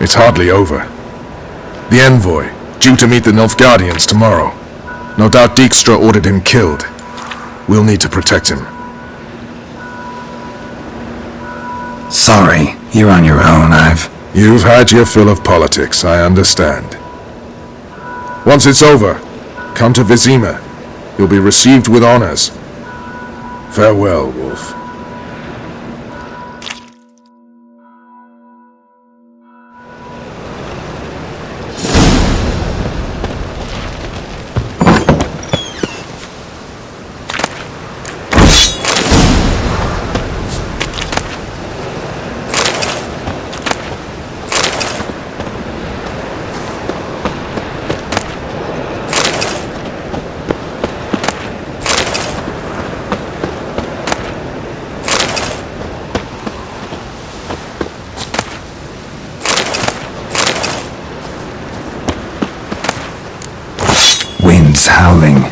It's hardly over. The envoy, due to meet the Nilfgaardians tomorrow. No doubt Dijkstra ordered him killed. We'll need to protect him. Sorry, you're on your own, You've had your fill of politics, I understand. Once it's over, come to Vizima. You'll be received with honors. Farewell, Wolf. Winds howling.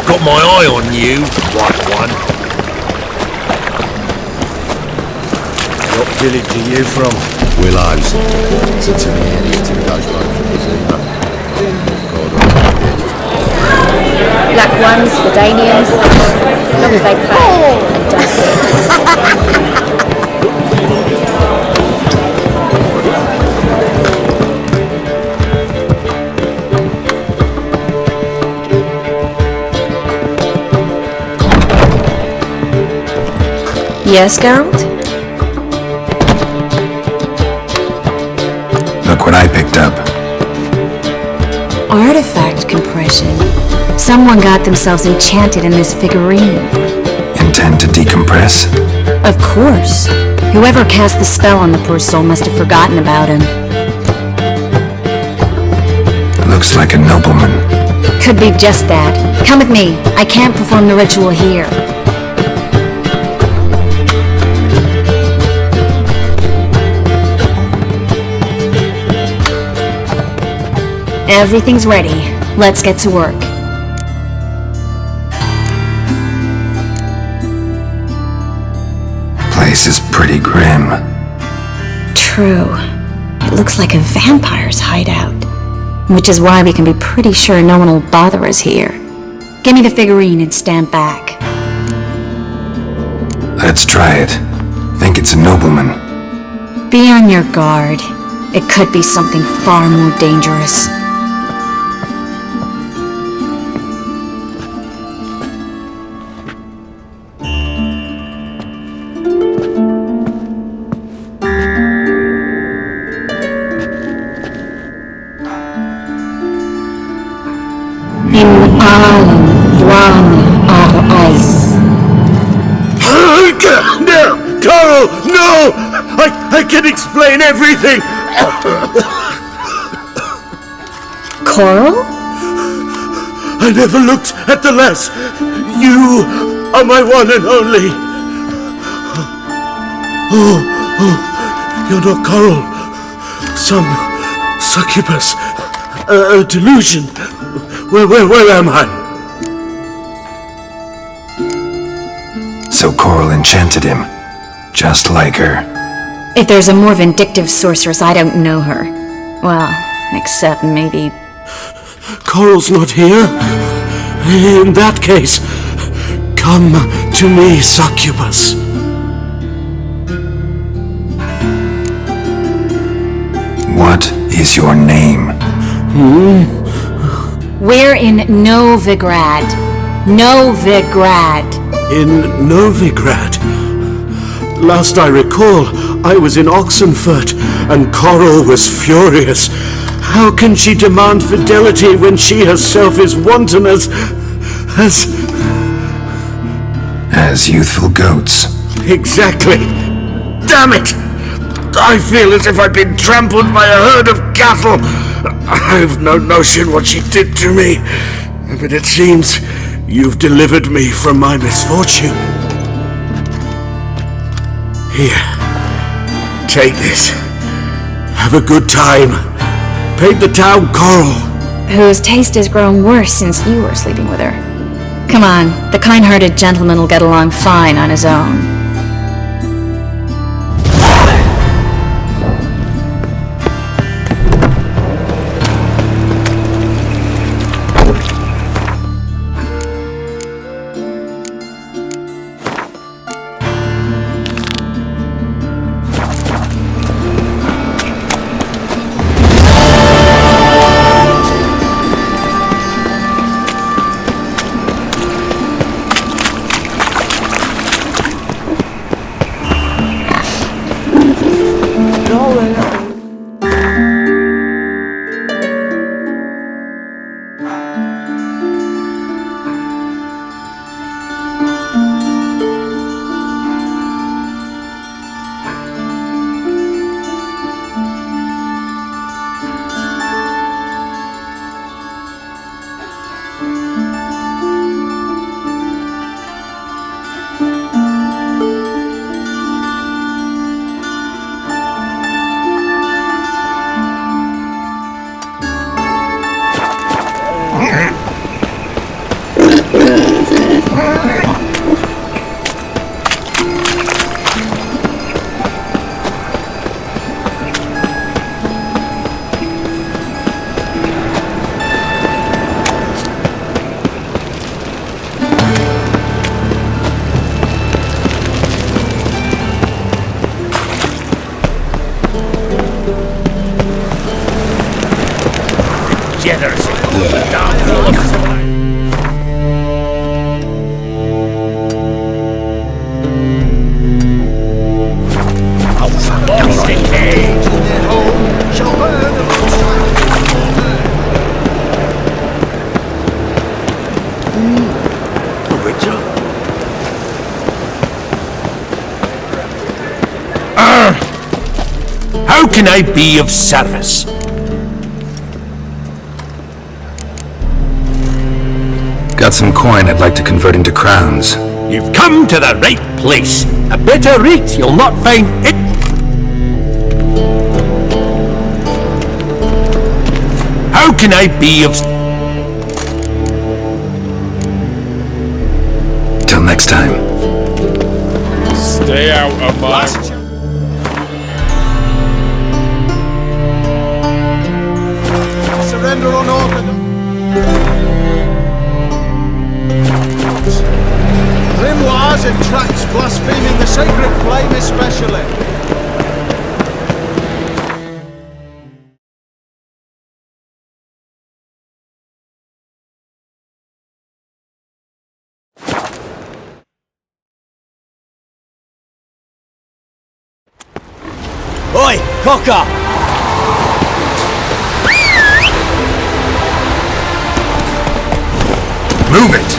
Got my eye on you, white one. What village are you from? Willows. It's in the area to the Dutch road from Vizima. Black ones, the Danians, as long as they play and don't hit. Yes, Geralt? Look what I picked up. Artifact compression. Someone got themselves enchanted in this figurine. Intend to decompress? Of course. Whoever cast the spell on the poor soul must have forgotten about him. Looks like a nobleman. Could be just that. Come with me. I can't perform the ritual here. Everything's ready. Let's get to work. Place is pretty grim. True. It looks like a vampire's hideout. Which is why we can be pretty sure no one will bother us here. Give me the figurine and stand back. Let's try it. Think it's a nobleman. Be on your guard. It could be something far more dangerous. No! Coral! No! I can explain everything! Coral? I never looked at the lass. You are my one and only. You're not Coral. Some succubus. A delusion. Where am I? So Coral enchanted him, just like her. If there's a more vindictive sorceress, I don't know her. Well, except maybe... Coral's not here? In that case, come to me, succubus. What is your name? We're in Novigrad. Novigrad. In Novigrad? Last I recall, I was in Oxenfurt, and Coral was furious. How can she demand fidelity when she herself is wanton as youthful goats. Exactly. Damn it! I feel as if I'd been trampled by a herd of cattle. I've no notion what she did to me, but it seems you've delivered me from my misfortune. Here, take this. Have a good time. Paint the town Coral. Whose taste has grown worse since you were sleeping with her. Come on, the kind-hearted gentleman will get along fine on his own. How can I be of service? Got some coin I'd like to convert into crowns. You've come to the right place. A better rate you'll not find it. How can I be of... Till next time. Stay out of my... Surrender Sacred flame especially. Oi, cocker! Move it!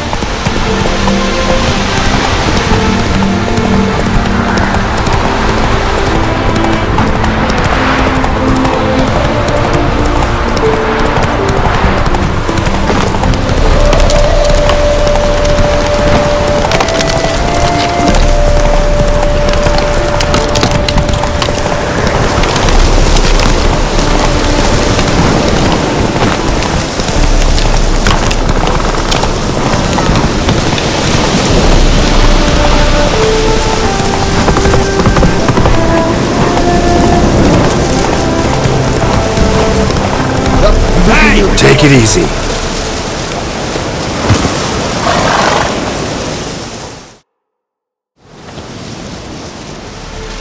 Take it easy.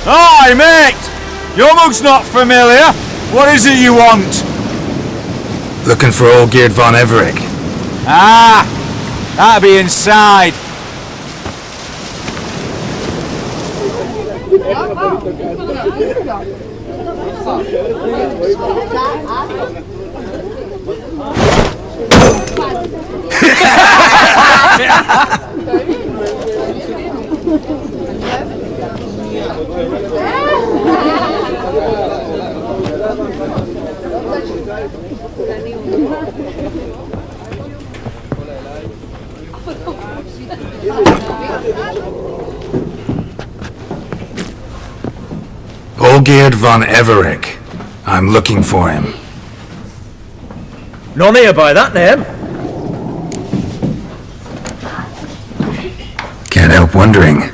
Aye, mate! Your mug's not familiar. What is it you want? Looking for Olgierd von Everec. Ah! That'll be inside. Olgierd von Everec. I'm looking for him. None here by that name. Can't help wondering.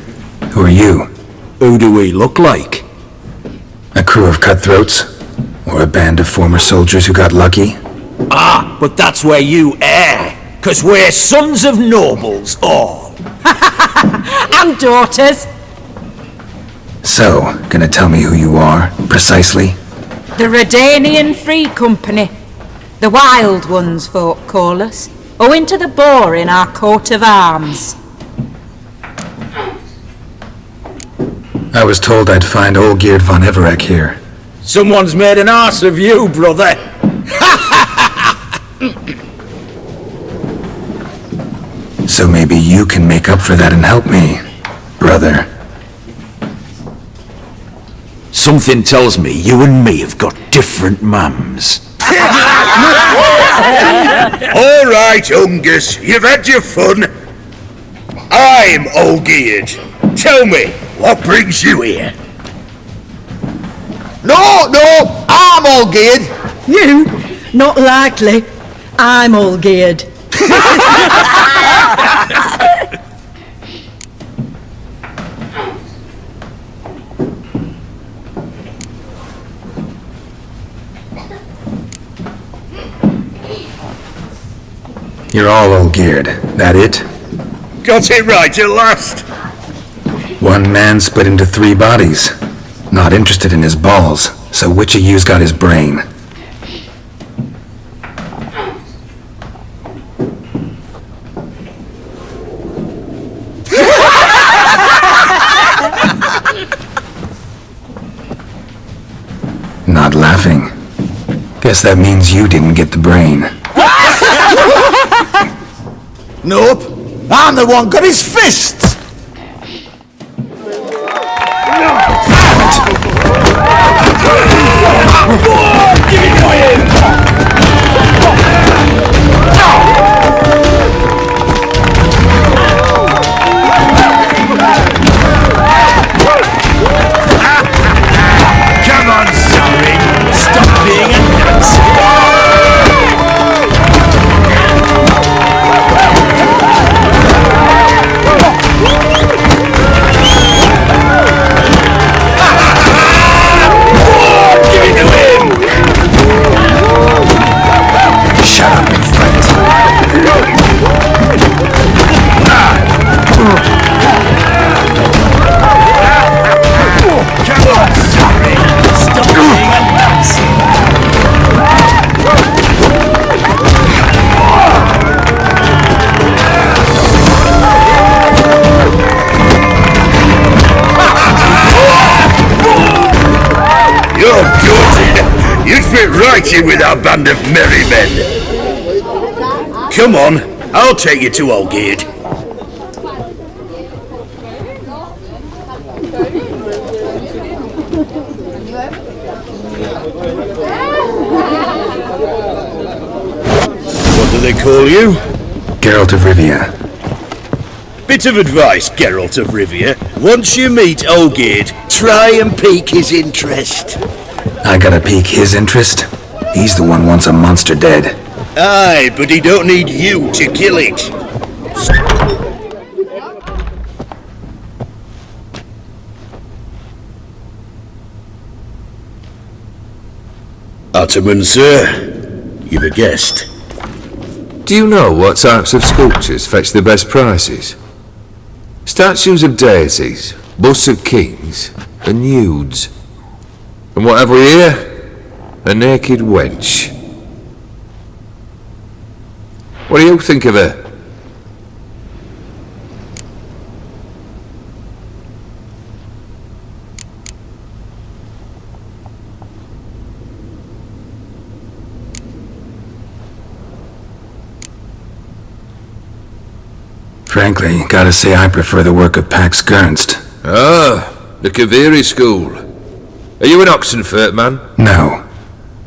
Who are you? Who do we look like? A crew of cutthroats? Or a band of former soldiers who got lucky? Ah, but that's where you err. 'Cause we're sons of nobles, all. And daughters. So, gonna tell me who you are, precisely? The Redanian Free Company. The Wild Ones, folk call us. Owing to the boar in our coat of arms. I was told I'd find Olgierd von Everec here. Someone's made an arse of you, brother. So maybe you can make up for that and help me, brother. Something tells me you and me have got different mums. All right, Ungus, you've had your fun. I'm Olgierd. Tell me, what brings you here? No, I'm Olgierd. You? Not likely. I'm all geared. You're all Olgierd, that it? Got it right at last. One man split into 3 bodies. Not interested in his balls, so which of you's got his brain? Not laughing. Guess that means you didn't get the brain. Nope. I'm the one got his fists. Come on, Sarin. Stop being a nut. Give it to him! meeting with our band of merry men. Come on, I'll take you to Olgierd. What do they call you? Geralt of Rivia. Bit of advice, Geralt of Rivia. Once you meet Olgierd, try and pique his interest. I gotta pique his interest? He's the one wants a monster dead. Aye, but he don't need you to kill it. Ataman, sir. You've a guest. Do you know what types of sculptures fetch the best prices? Statues of deities, busts of kings, and nudes. And what have we here? A naked wench. What do you think of her? Frankly, gotta say I prefer the work of Pax Gernst. Ah, the Kaviri school. Are you an Oxenfurt man? No.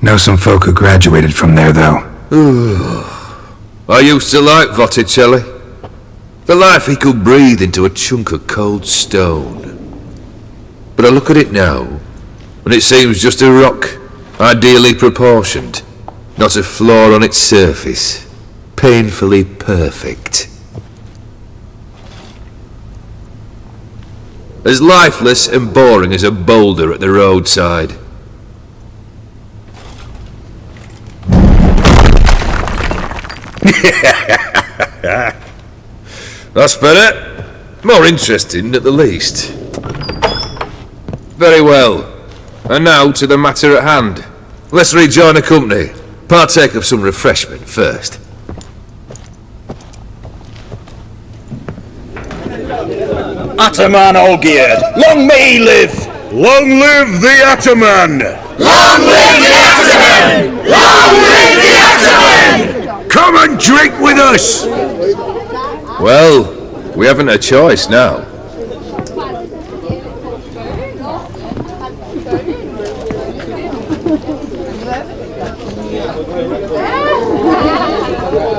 Know some folk who graduated from there, though. I used to like Botticelli. The life he could breathe into a chunk of cold stone. But I look at it now, and it seems just a rock, ideally proportioned. Not a flaw on its surface. Painfully perfect. As lifeless and boring as a boulder at the roadside. That's better. More interesting at the least. Very well. And now to the matter at hand. Let's rejoin the company. Partake of some refreshment first. Ataman Olgierd, long may he live! Long live the Ataman! Long live the Ataman! Long live the Ataman! Come and drink with us! Well, we haven't a choice now.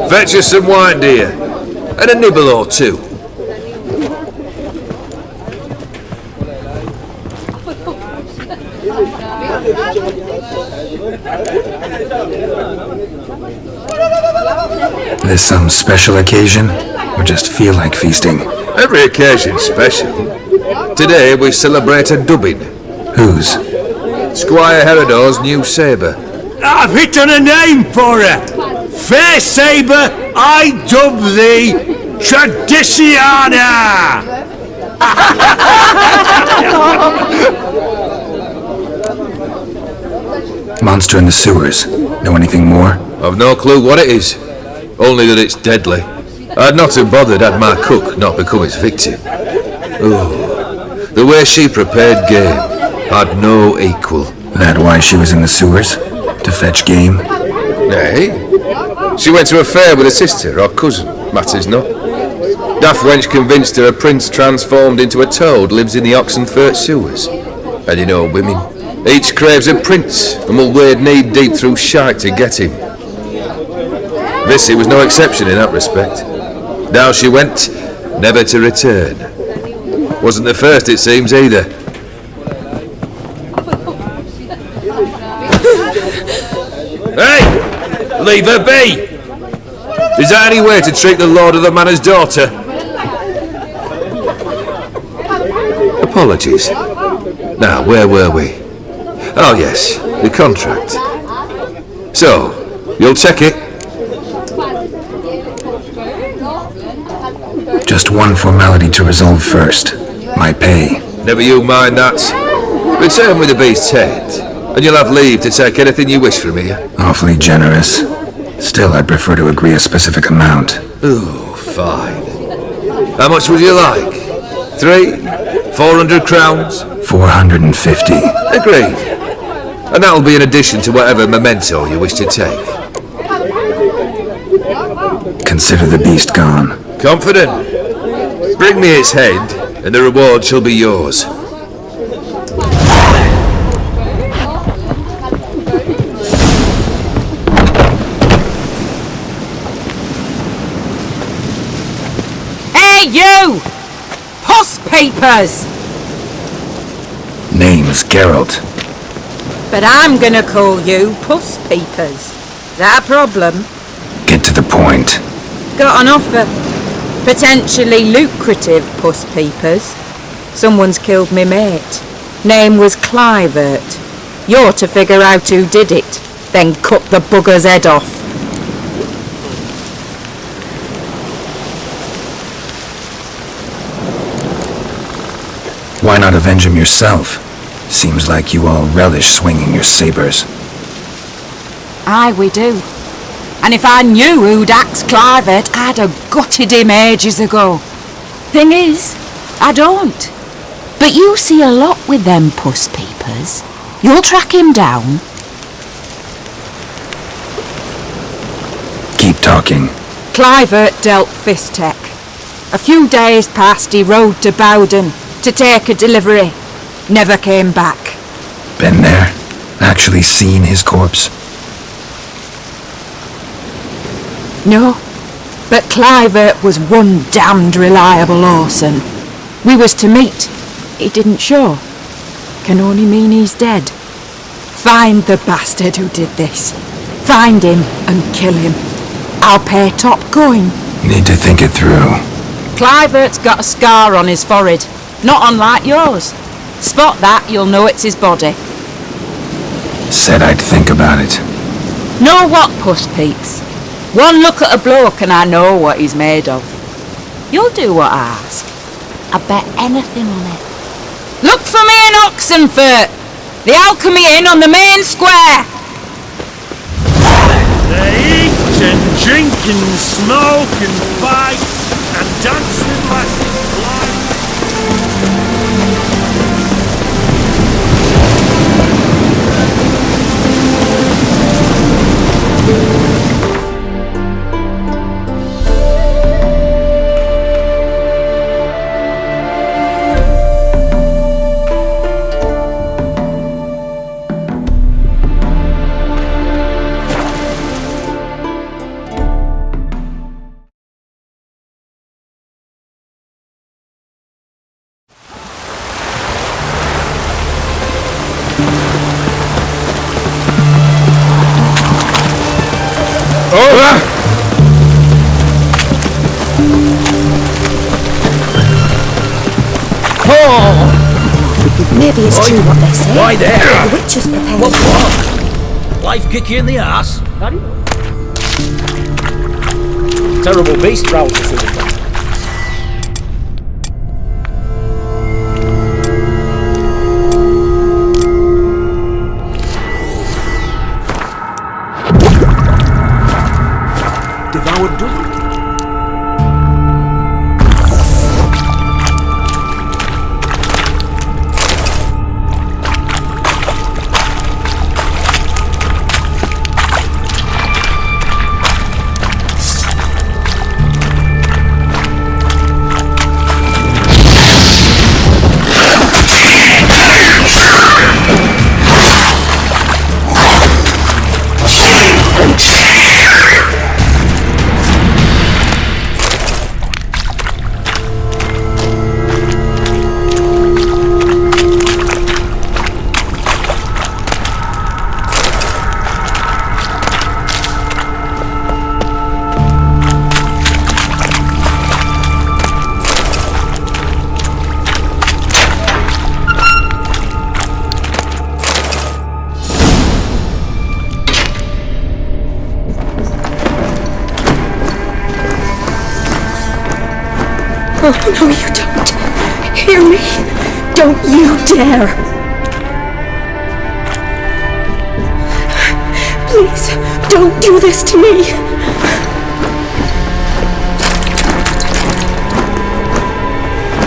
Fetch us some wine, dear. And a nibble or two. This some special occasion? Or just feel like feasting? Every occasion's special. Today we celebrate a dubbing. Whose? Squire Herodor's new sabre. I've hit on a name for her. Fair sabre, I dub thee Tradiciana. Monster in the sewers. Know anything more? I've no clue what it is. Only that it's deadly. I'd not have bothered had my cook not become its victim. Oh, the way she prepared game had no equal. That why she was in the sewers? To fetch game? Nay. She went to a fair with a sister or cousin, matters not. Daft wench convinced her a prince transformed into a toad lives in the Oxenfurt sewers. And you know women, each craves a prince and will wade knee deep through shite to get him. Vissy was no exception in that respect. Down she went, never to return. Wasn't the first, it seems, either. Hey! Leave her be! Is that any way to treat the lord of the manor's daughter? Apologies. Now, where were we? Oh yes, the contract. So, you'll check it? Just one formality to resolve first. My pay. Never you mind that. Return with the beast's head, and you'll have leave to take anything you wish from here. Awfully generous. Still, I'd prefer to agree a specific amount. Ooh, fine. How much would you like? 300? 400 crowns? 450. Agreed. And that'll be in addition to whatever memento you wish to take. Consider the beast gone. Confident? Bring me its head, and the reward shall be yours. Hey, you! Puss Papers! Name's Geralt. But I'm gonna call you Puss Papers. That a problem? Get to the point. Got an offer. Potentially lucrative Puss Papers. Someone's killed me mate. Name was Clivert. You're to figure out who did it, then cut the bugger's head off. Why not avenge him yourself? Seems like you all relish swinging your sabers. Aye, we do. And if I knew who'd axed Clivert, I'd have gutted him ages ago. Thing is, I don't. But you see a lot with them Puss Papers. You'll track him down. Keep talking. Clivert dealt Fistech. A few days past he rode to Bowden to take a delivery. Never came back. Been there? Actually seen his corpse? No, but Clivert was one damned reliable Orson. We was to meet. He didn't show. Can only mean he's dead. Find the bastard who did this. Find him and kill him. I'll pay top coin. Need to think it through. Clivert's got a scar on his forehead, not unlike yours. Spot that, you'll know it's his body. Said I'd think about it. Know what, Puss Peeps? One look at a bloke and I know what he's made of. You'll do what I ask. I bet anything on it. Look for me in Oxenfurt! The Alchemy Inn on the main square! They eat and drink and smoke and fight and dance with lasses blind. Maybe it's true what they say. Why there? The witches prepare. What? Life kick you in the ass? Terrible beast prowls us all. Devoured dog? Oh, no, you don't. Hear me. Don't you dare. Please, don't do this to me.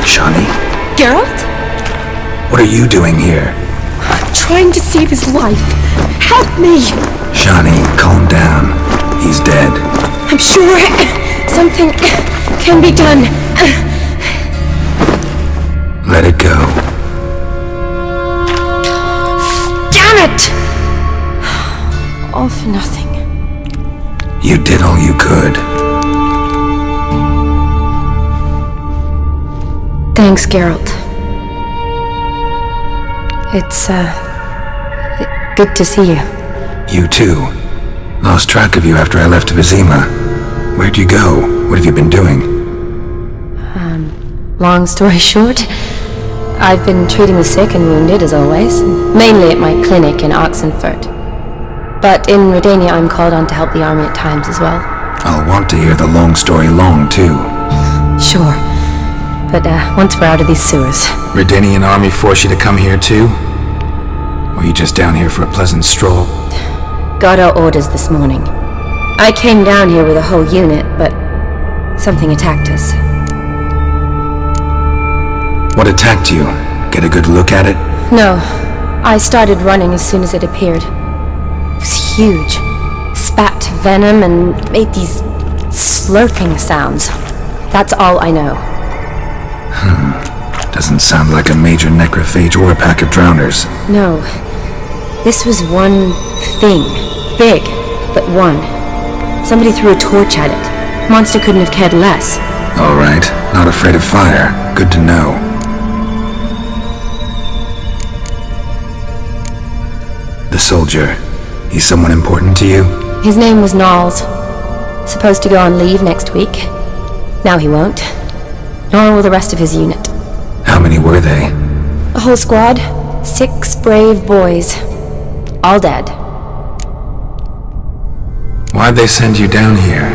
Shani? Geralt? What are you doing here? trying to save his life. Help me! Shani, calm down. He's dead. I'm sure something can be done. Let it go. Damn it! All for nothing. You did all you could. Thanks, Geralt. It's, good to see you. You too. Lost track of you after I left Vizima. Where'd you go? What have you been doing? Long story short, I've been treating the sick and wounded, as always, mainly at my clinic in Oxenfurt. But in Redania, I'm called on to help the army at times as well. I'll want to hear the long story long, too. Sure. But, once we're out of these sewers... Redanian army force you to come here, too? Or are you just down here for a pleasant stroll? Got our orders this morning. I came down here with a whole unit, but something attacked us. What attacked you? Get a good look at it? No. I started running as soon as it appeared. It was huge. Spat venom and made these slurping sounds. That's all I know. Doesn't sound like a major necrophage or a pack of drowners. No. This was one thing. Big, but one. Somebody threw a torch at it. Monster couldn't have cared less. All right. Not afraid of fire. Good to know. The soldier. He's someone important to you? His name was Knowles. Supposed to go on leave next week. Now he won't. Nor will the rest of his unit. How many were they? A whole squad. 6 brave boys. All dead. Why'd they send you down here?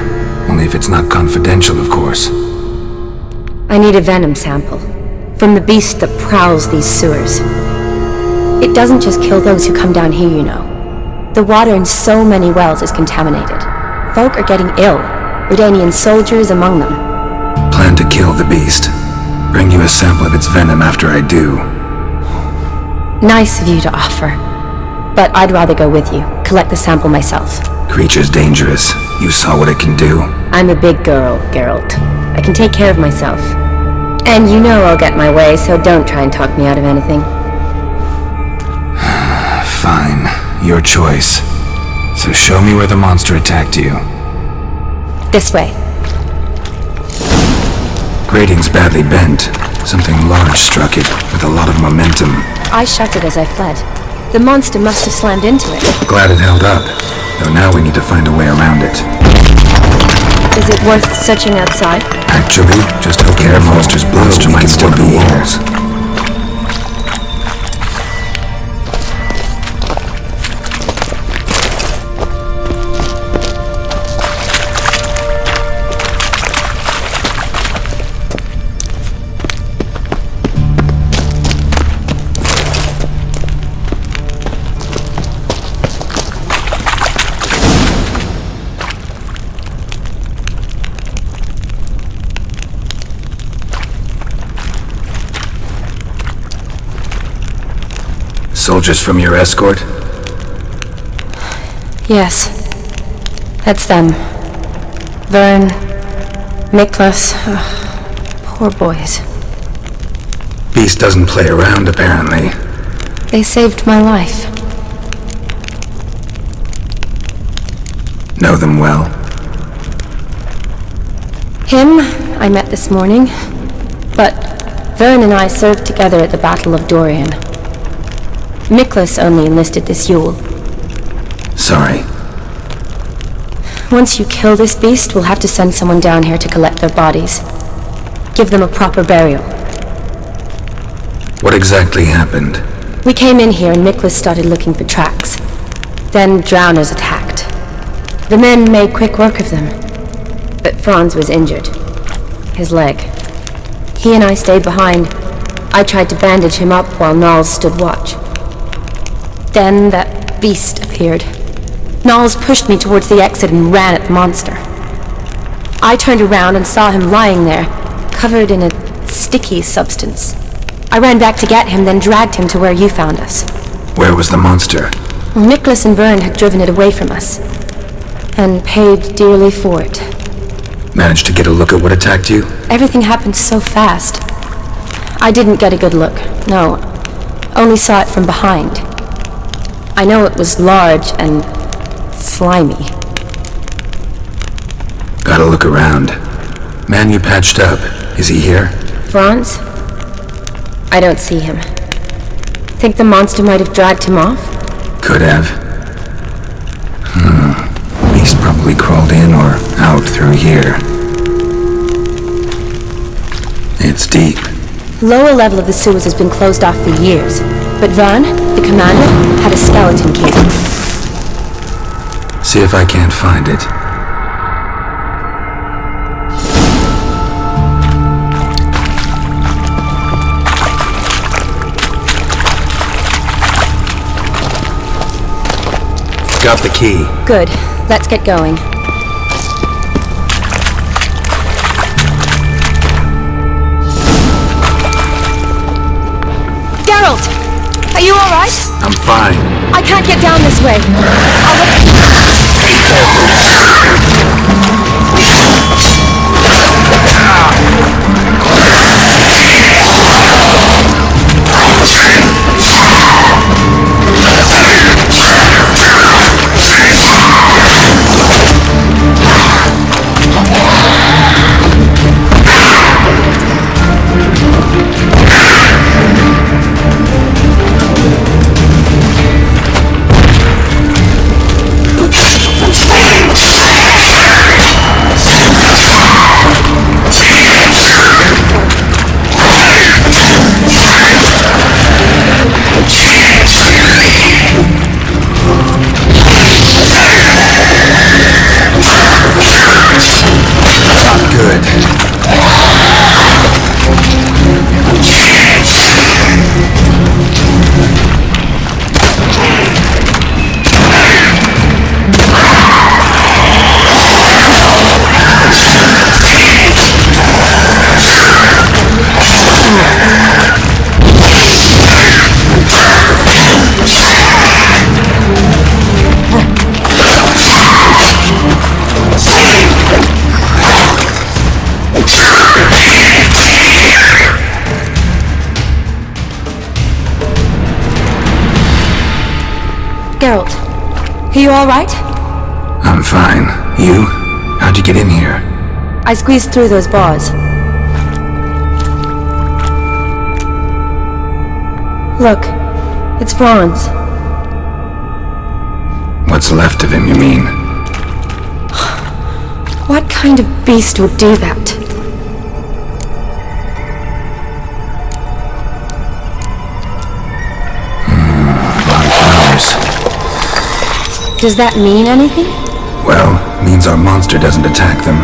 Only if it's not confidential, of course. I need a venom sample. From the beast that prowls these sewers. It doesn't just kill those who come down here, you know. The water in so many wells is contaminated. Folk are getting ill. Redanian soldiers among them. Plan to kill the beast. Bring you a sample of its venom after I do. Nice of you to offer. But I'd rather go with you. Collect the sample myself. Creature's dangerous. You saw what it can do. I'm a big girl, Geralt. I can take care of myself. And you know I'll get my way, so don't try and talk me out of anything. Fine. Your choice. So show me where the monster attacked you. This way. Grating's badly bent. Something large struck it, with a lot of momentum. I shut it as I fled. The monster must have slammed into it. Glad it held up. Though now we need to find a way around it. Is it worth searching outside? Actually, just hope the monster's blow might still be walls. Soldiers from your escort? Yes. That's them. Vern, Miklas. Poor boys. Beast doesn't play around, apparently. They saved my life. Know them well? Him, I met this morning. But Vern and I served together at the Battle of Dorian. Miklas only enlisted this Yule. Sorry. Once you kill this beast, we'll have to send someone down here to collect their bodies. Give them a proper burial. What exactly happened? We came in here and Miklas started looking for tracks. Then drowners attacked. The men made quick work of them. But Franz was injured. His leg. He and I stayed behind. I tried to bandage him up while Knowles stood watch. Then that beast appeared. Knowles pushed me towards the exit and ran at the monster. I turned around and saw him lying there, covered in a sticky substance. I ran back to get him, then dragged him to where you found us. Where was the monster? Well, Nicholas and Vern had driven it away from us. And paid dearly for it. Managed to get a look at what attacked you? Everything happened so fast. I didn't get a good look, no. Only saw it from behind. I know it was large and slimy. Gotta look around. Man you patched up, is he here? Franz? I don't see him. Think the monster might have dragged him off? Could have. Beast probably crawled in or out through here. It's deep. Lower level of the sewers has been closed off for years, but Vern, the commander, had a skeleton key. See if I can't find it. Got the key. Good. Let's get going. Geralt! Are you alright? I'm fine. I can't get down this way. Geralt, are you alright? I'm fine. You? How'd you get in here? I squeezed through those bars. Look, it's Franz. What's left of him, you mean? What kind of beast would do that? A lot of flowers. Does that mean anything? Well, means our monster doesn't attack them.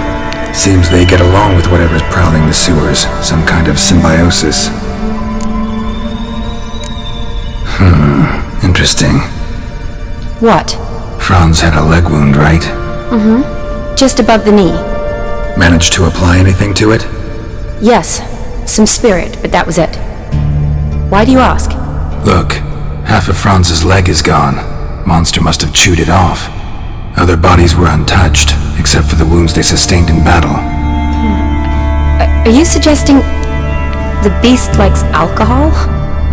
Seems they get along with whatever's prowling the sewers. Some kind of symbiosis. Interesting. What? Franz had a leg wound, right? Mm-hmm. Just above the knee. Managed to apply anything to it? Yes. Some spirit, but that was it. Why do you ask? Look, half of Franz's leg is gone. Monster must have chewed it off. Other bodies were untouched, except for the wounds they sustained in battle. Are you suggesting the beast likes alcohol?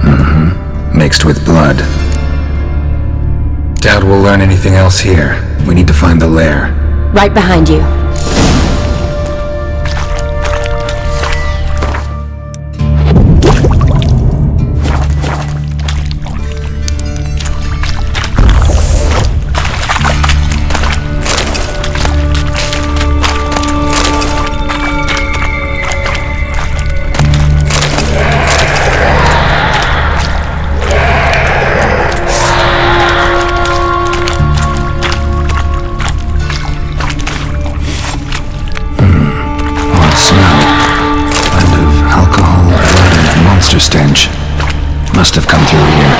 Mm-hmm. Mixed with blood. Doubt we'll learn anything else here. We need to find the lair. Right behind you. Stench. Must have come through here.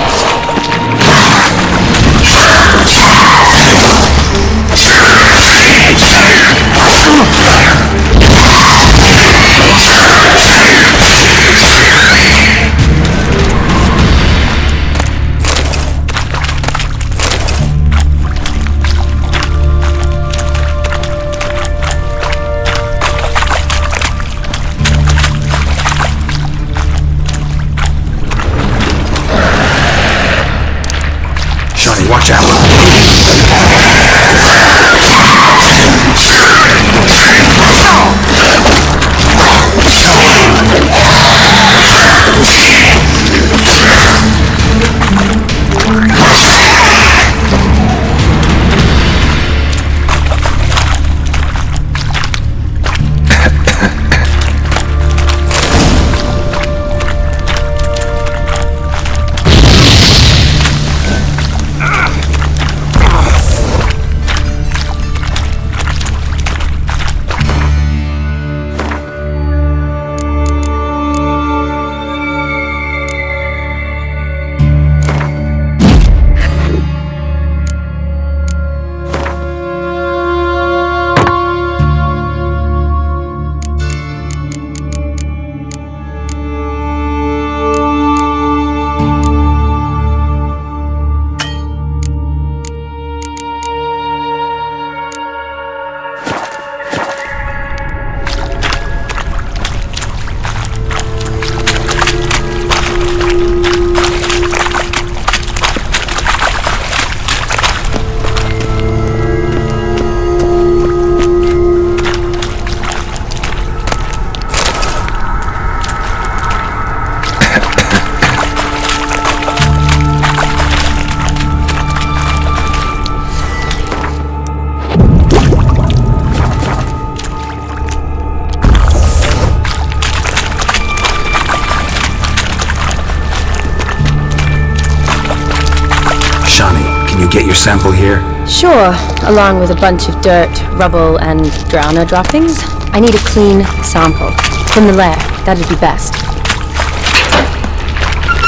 sample here? Sure, along with a bunch of dirt, rubble, and drowner droppings. I need a clean sample. From the lair, that'd be best.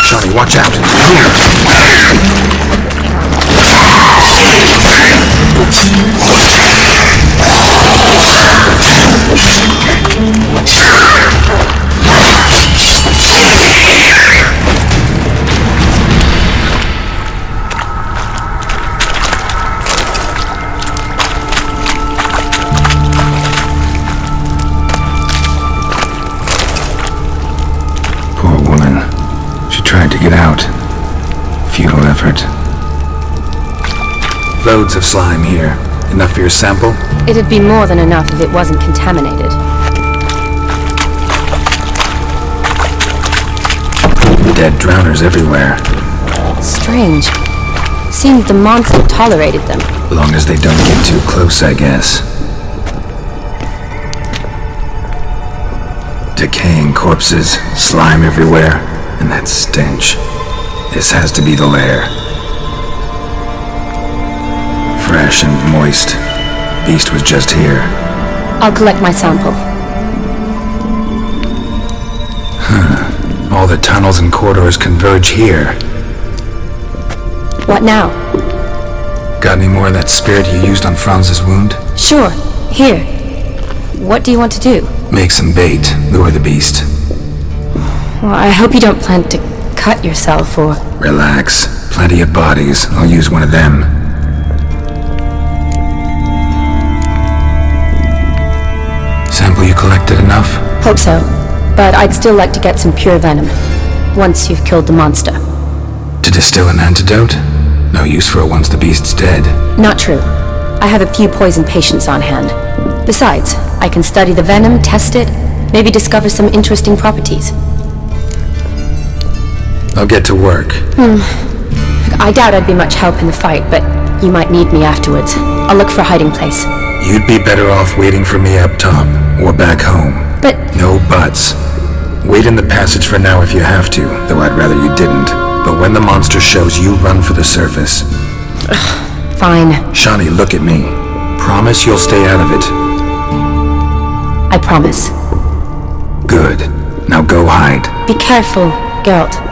Shawnee, watch out! Here! Poor woman. She tried to get out. Futile effort. Loads of slime here. Enough for your sample? It'd be more than enough if it wasn't contaminated. Dead drowners everywhere. Strange. Seems the monster tolerated them. Long as they don't get too close, I guess. Decaying corpses, slime everywhere, and that stench. This has to be the lair. Fresh and moist. Beast was just here. I'll collect my sample. Huh. All the tunnels and corridors converge here. What now? Got any more of that spirit you used on Franz's wound? Sure. Here. What do you want to do? Make some bait, lure the beast. Well, I hope you don't plan to cut yourself or... Relax. Plenty of bodies. I'll use one of them. Sample you collected enough? Hope so. But I'd still like to get some pure venom. Once you've killed the monster. To distill an antidote? No use for it once the beast's dead. Not true. I have a few poison patients on hand. Besides, I can study the venom, test it, maybe discover some interesting properties. I'll get to work. I doubt I'd be much help in the fight, but you might need me afterwards. I'll look for a hiding place. You'd be better off waiting for me up top, or back home. But... No buts. Wait in the passage for now if you have to, though I'd rather you didn't. But when the monster shows, you run for the surface. Fine. Shawnee, look at me. Promise you'll stay out of it. I promise. Good. Now go hide. Be careful, Geralt.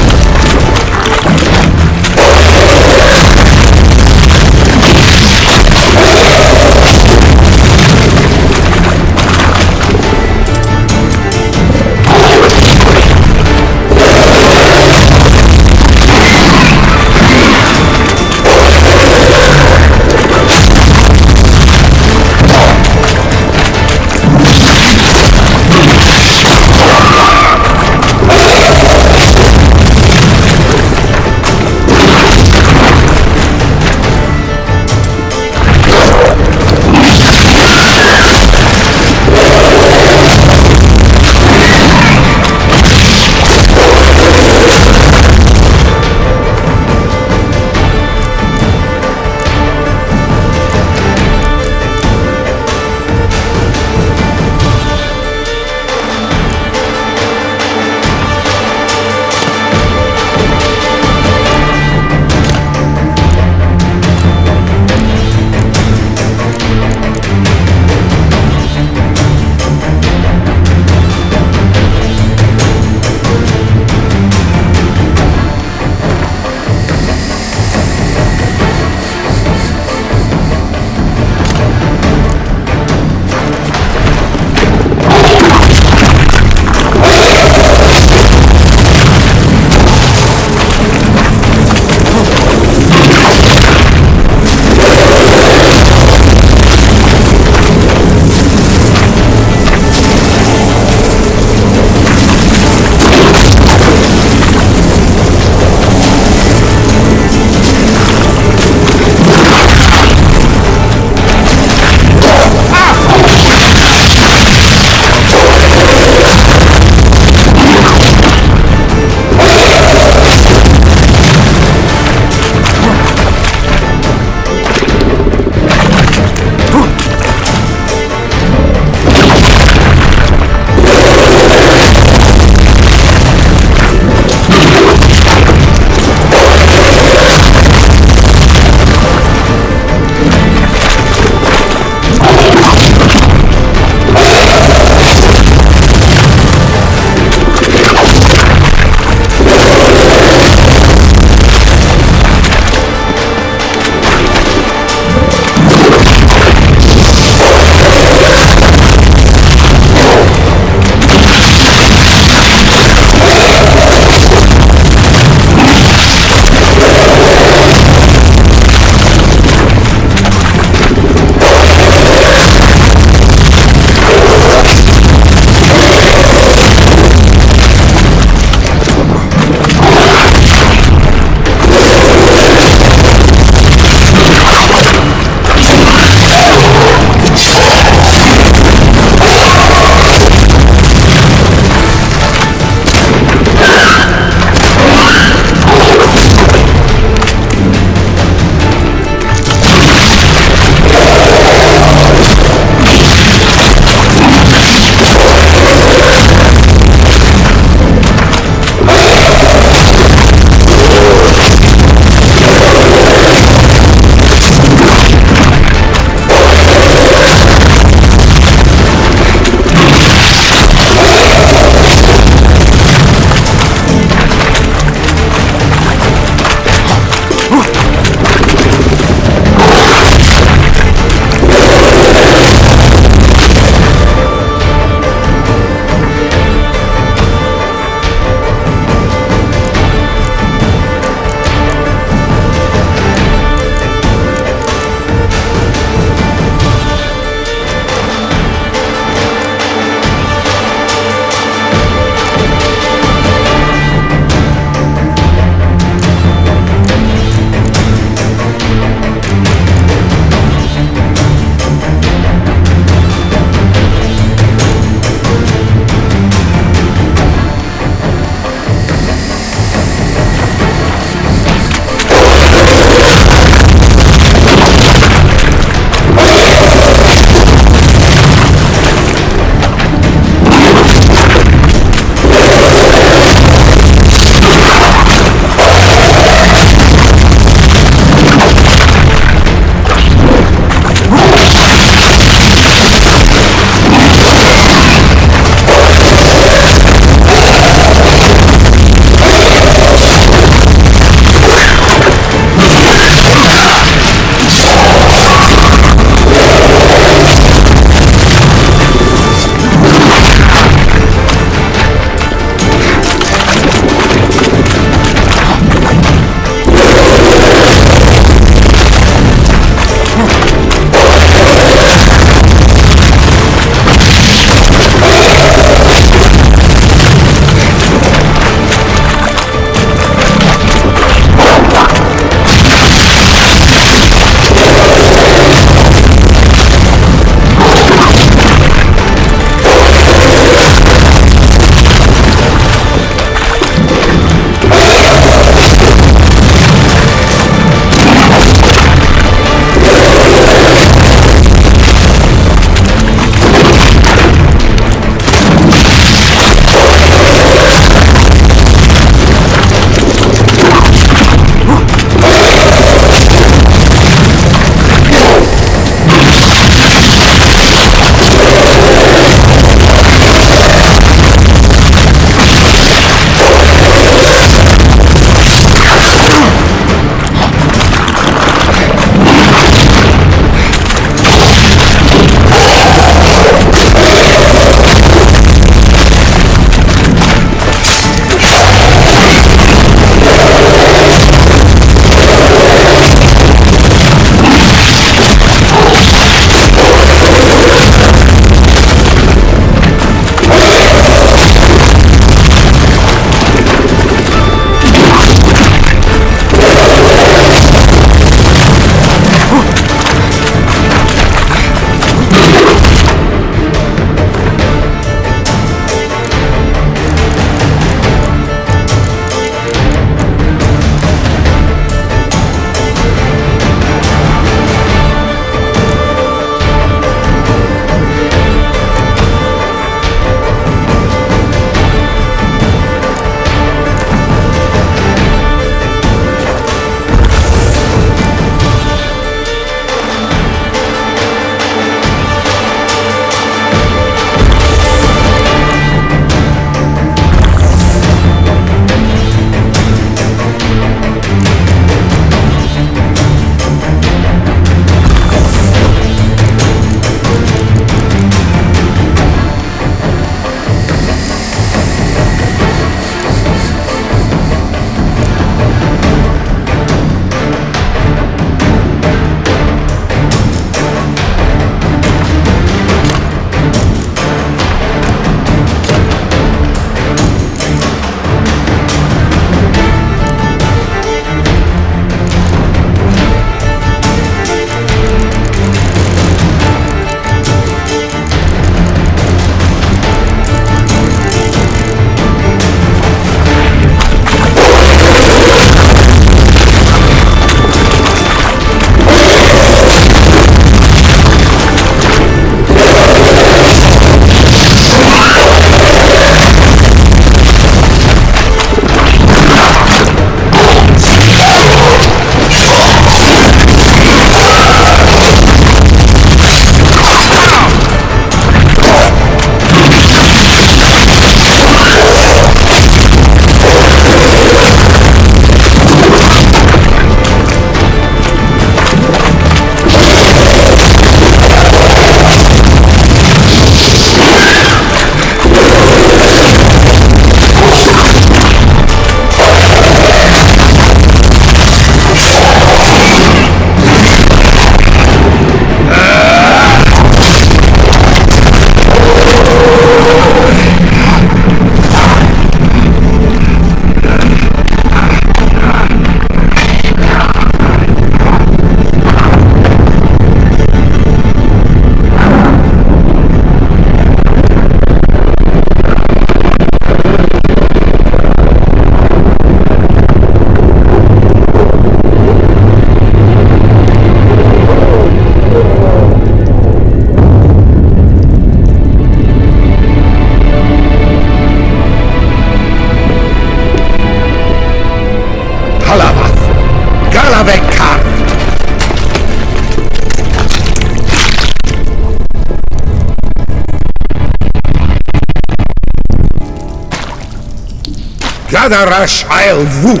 Gadarash I'll woot!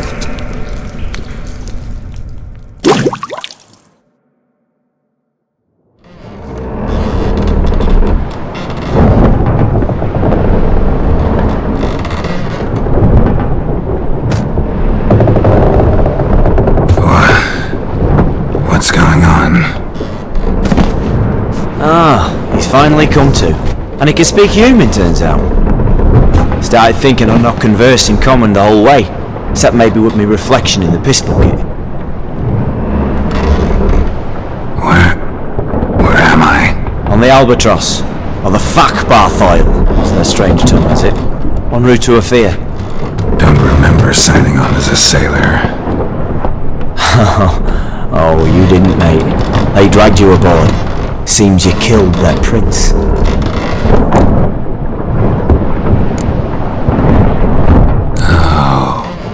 What's going on? Ah, he's finally come to. And he can speak human, turns out. Started thinking I'd not converse in common the whole way, except maybe with me reflection in the piss bucket. Where am I? On the Albatross, or the Fakbarth Isle, as their strange tongue has it. En route to Ophir. Don't remember signing on as a sailor. Oh, you didn't, mate. They dragged you aboard. Seems you killed their prince.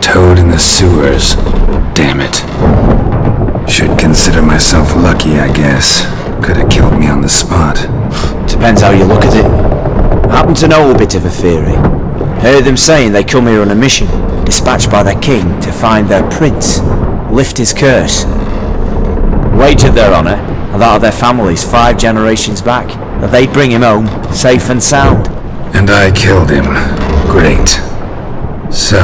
Toad in the sewers. Damn it. Should consider myself lucky, I guess. Could have killed me on the spot. Depends how you look at it. I happen to know a bit of a theory. Heard them saying they come here on a mission, dispatched by their king to find their prince, lift his curse. Wagered their honour, and that of their families 5 generations back, that they'd bring him home, safe and sound. And I killed him. Great. So,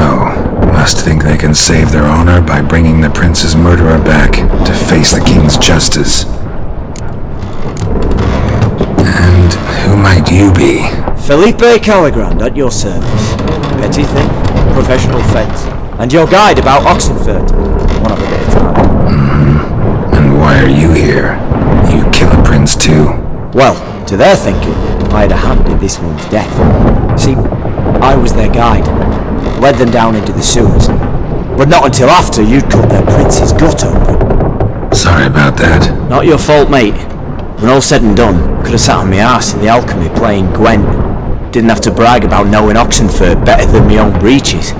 must think they can save their honor by bringing the prince's murderer back to face the king's justice. And who might you be? Felipe Caligrand at your service. Petty thing, professional fence, and your guide about Oxenfurt. One of a bit of time. And why are you here? You kill a prince too? Well, to their thinking, I had a hand in this one's death. See, I was their guide. Led them down into the sewers. But not until after you'd cut their prince's gut open. Sorry about that. Not your fault, mate. When all said and done, could have sat on my arse in the alchemy playing Gwent. Didn't have to brag about knowing Oxenfurt better than my own breeches.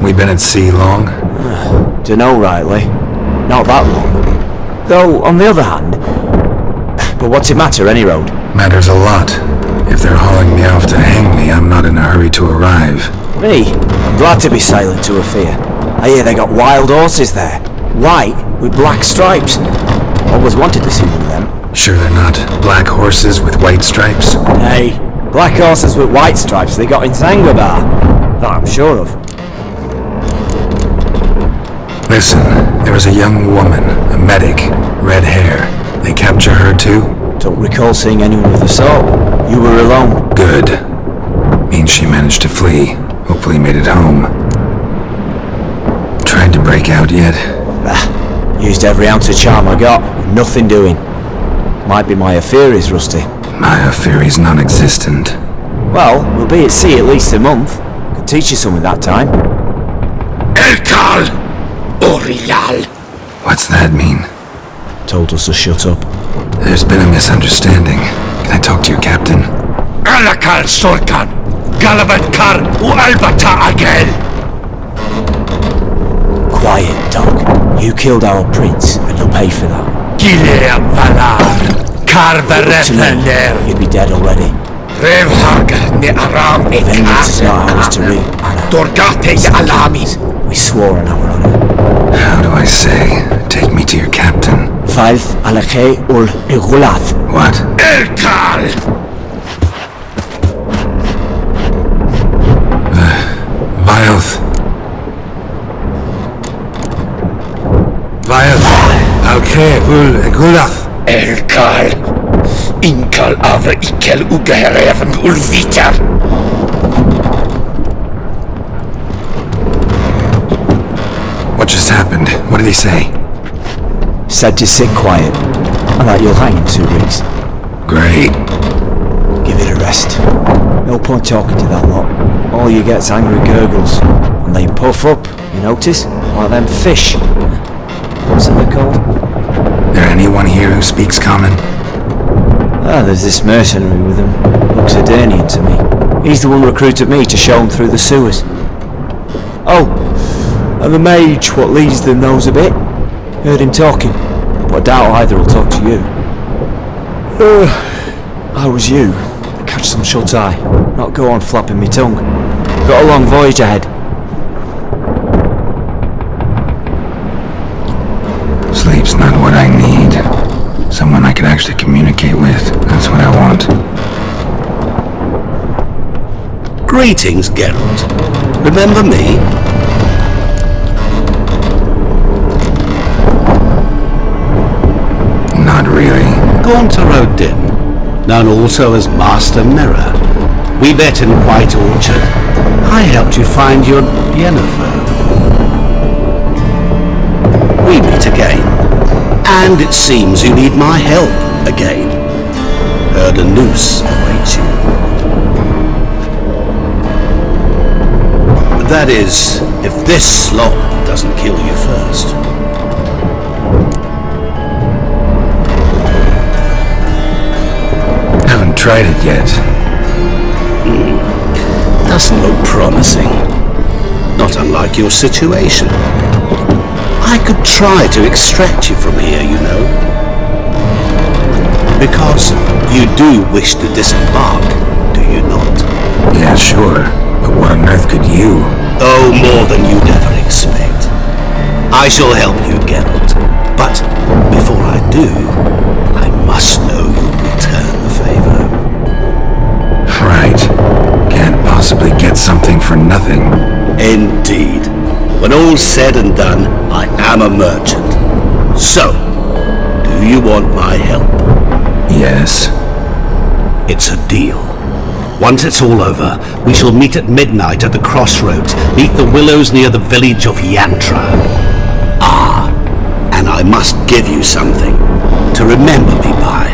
We been at sea long? Dunno rightly. Not that long. Though, on the other hand... But what's it matter, any road? Matters a lot. If they're hauling me off to hang me, I'm not in a hurry to arrive. Me? I'm glad to be sailing to Ophir. I hear they got wild horses there. White, with black stripes. Always wanted to see one of them. Sure they're not black horses with white stripes? Hey, black horses with white stripes they got in Zangobar. That I'm sure of. Listen, there was a young woman, a medic, red hair. They capture her too? Don't recall seeing anyone of the sort. You were alone. Good. Means she managed to flee. Hopefully made it home. Tried to break out yet? Bah, used every ounce of charm I got. Nothing doing. Might be my Ophiri's rusty. My Ophiri's non-existent. Well, we'll be at sea at least a month. Could teach you something that time. Elkal! Orial! What's that mean? Told us to shut up. There's been a misunderstanding. Can I talk to your captain? Alakal Sorkan! Galavat Kar Albata Agel! Quiet, dog. You killed our prince, and you'll pay for that. Gileam Valar! Karvarefender! You'd be dead already. Revhag ne Aram Vengeance is not ours to reap. Dorgate Alami! We swore on our honor. How do I say? Take me to your captain. Falth Alakhe ul Igulath. What? Elkal! Vilth. Vilth. Alkhe ul Igulath. Elkal! Inkal Avra Ikel Ugahereven Ulvitar! What just happened? What did he say? Said to sit quiet, and that you'll hang in 2 weeks. Great. Give it a rest. No point talking to that lot. All you get's angry gurgles, and they puff up, you notice? Like them fish. What's it they're called? There anyone here who speaks common? Ah, there's this mercenary with him. Looks Adernian to me. He's the one who recruited me to show him through the sewers. Oh, and the mage what leads them knows a bit. Heard him talking, but I doubt either will talk to you. I was you. Catch some shut eye. Not go on flapping me tongue. Got a long voyage ahead. Sleep's not what I need. Someone I could actually communicate with. That's what I want. Greetings, Geralt. Remember me? Not really. Gaunter O'Dim, known also as Master Mirror. We met in White Orchard. I helped you find your Yennefer. We meet again. And it seems you need my help again. Heard a noose awaits you. That is, if this slop doesn't kill you first. Haven't tried it yet. Doesn't look promising. Not unlike your situation. I could try to extract you from here, you know. Because you do wish to disembark, do you not? Yeah, sure. But what on earth could you? Oh, more than you'd ever expect. I shall help you, Geralt. But before I do, I must know you'll return the favor. Right. Can't possibly get something for nothing. Indeed. When all's said and done, I am a merchant. So, do you want my help? Yes. It's a deal. Once it's all over, we shall meet at midnight at the crossroads, neath the willows near the village of Yantra. Ah, and I must give you something to remember me by.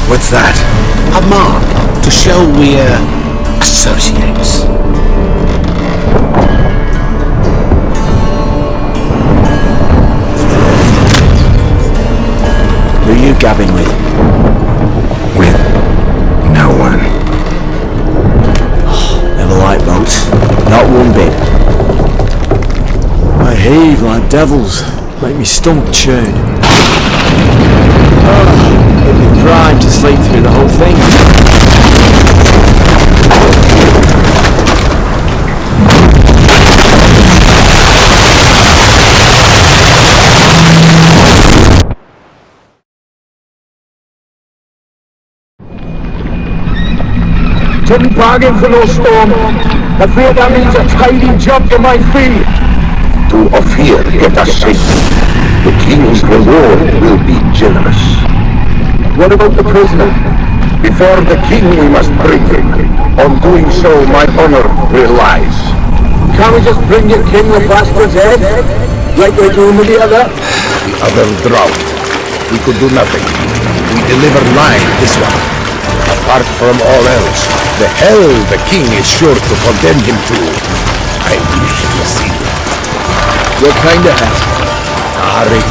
What's that? A mark to show we're associates. Who are you gabbing with? With no one. Never liked boats. Not one bit. I heave like devils. Make me stomach churn. It'd be prime to sleep through the whole thing. Didn't bargain for no storm. Afraid that means a tidy jump to my feet. To Ophir, get us safe. The king's reward will be generous. What about the prisoner? Before the king we must bring him. On doing so, my honor relies. Can't we just bring your king the bastard's head? Like we're doing with the other? The other drowned. We could do nothing. We deliver nine this one. Apart from all else, the hell the king is sure to condemn him to. I wish to see it. What kind of hell? Tarring,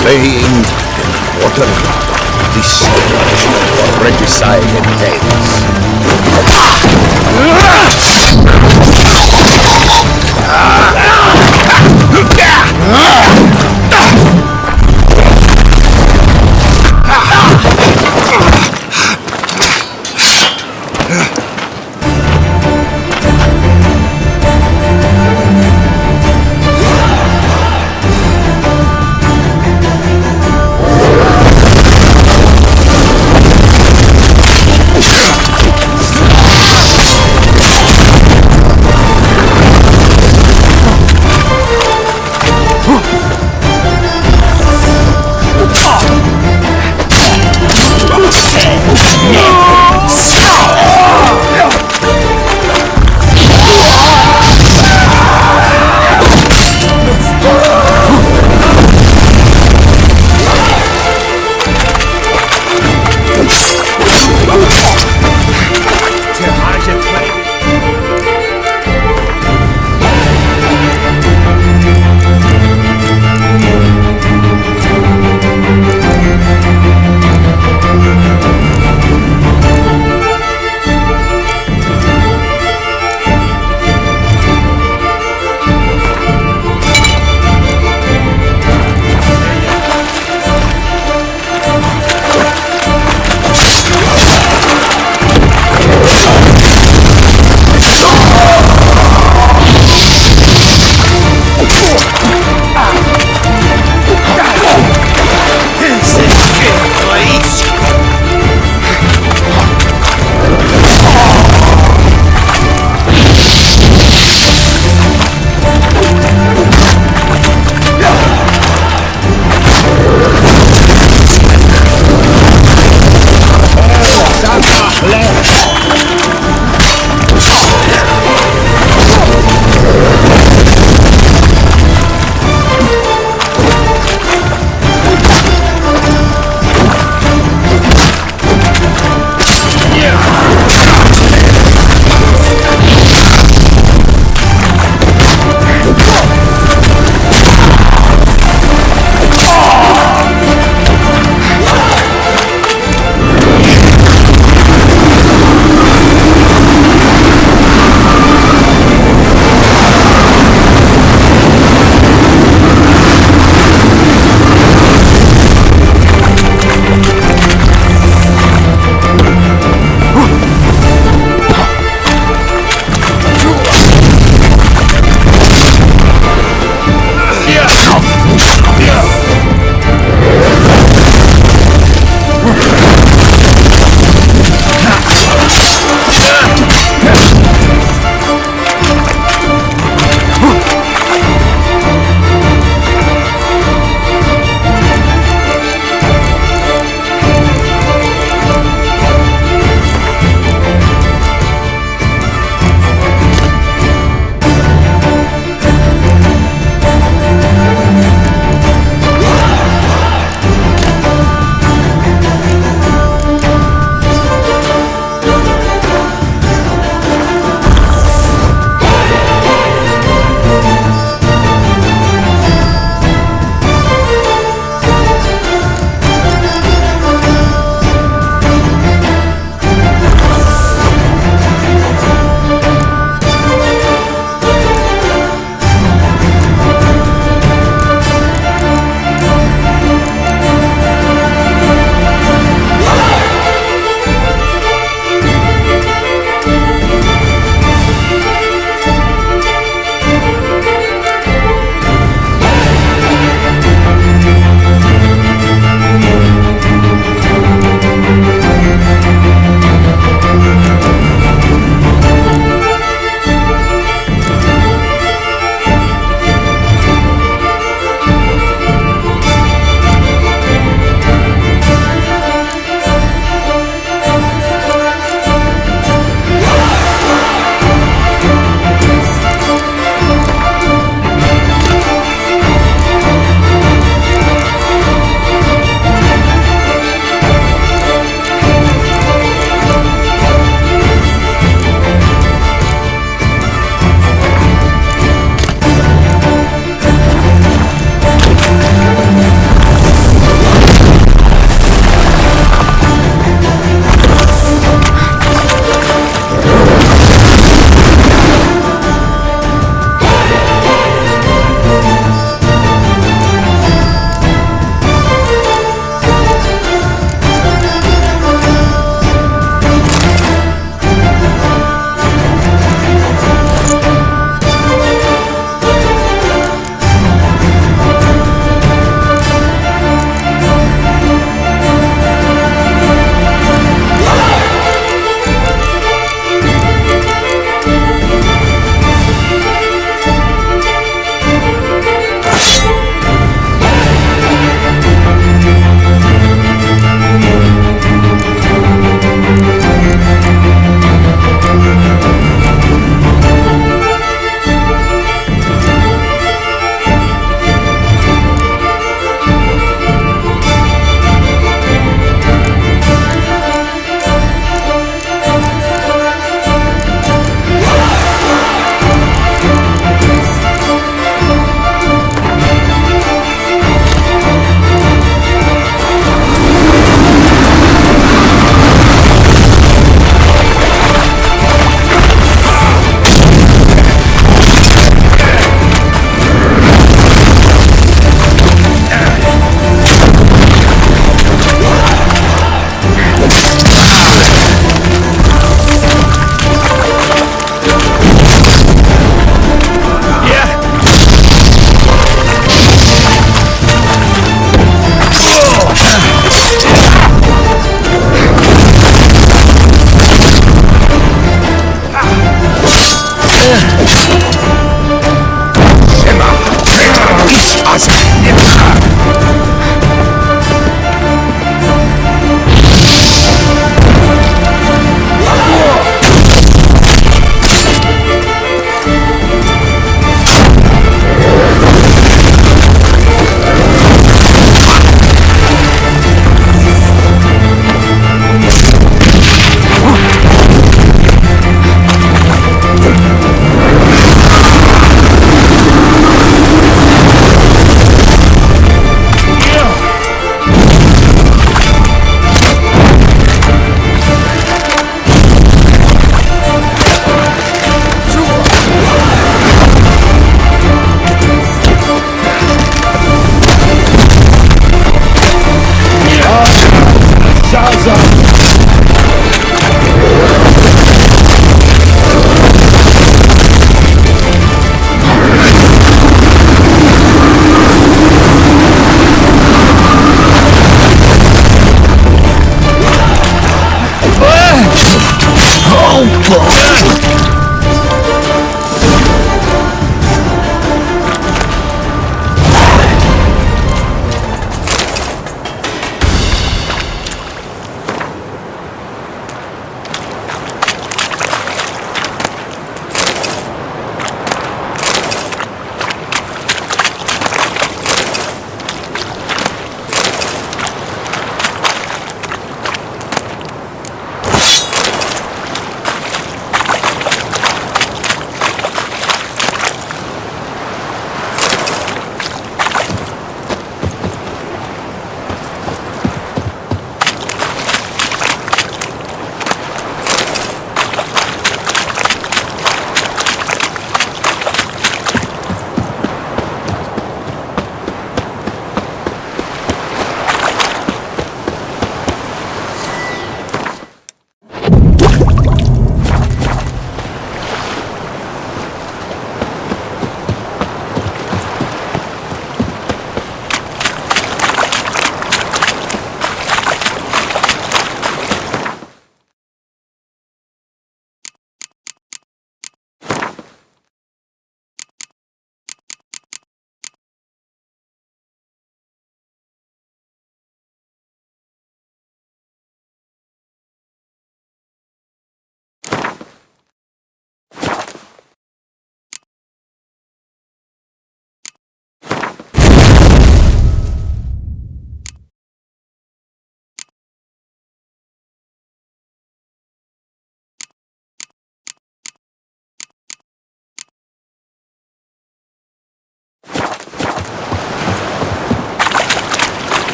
flaying, and quartering. This is punishment for regicide and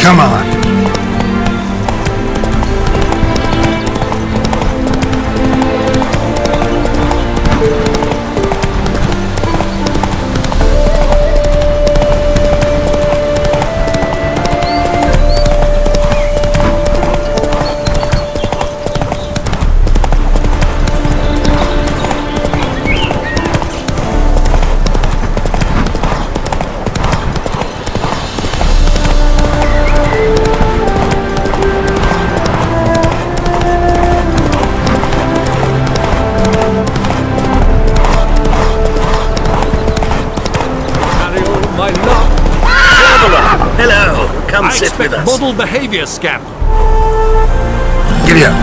Come on. Hello, come sit with us. Model behavior, Scamp. Giddy up.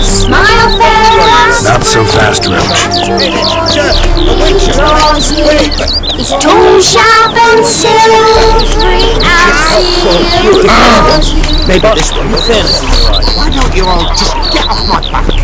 Smile fast. Not so fast, Roach. His tongue sharp and silvery as Maybe this one, the fairness is right. Why don't you all just get off my back?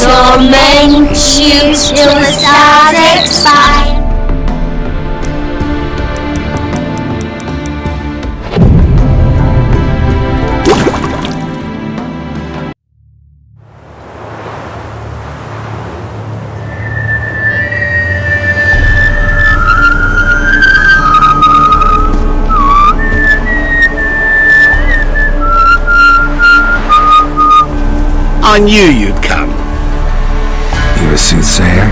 torment you till the stars expire. I knew you'd come. You a soothsayer?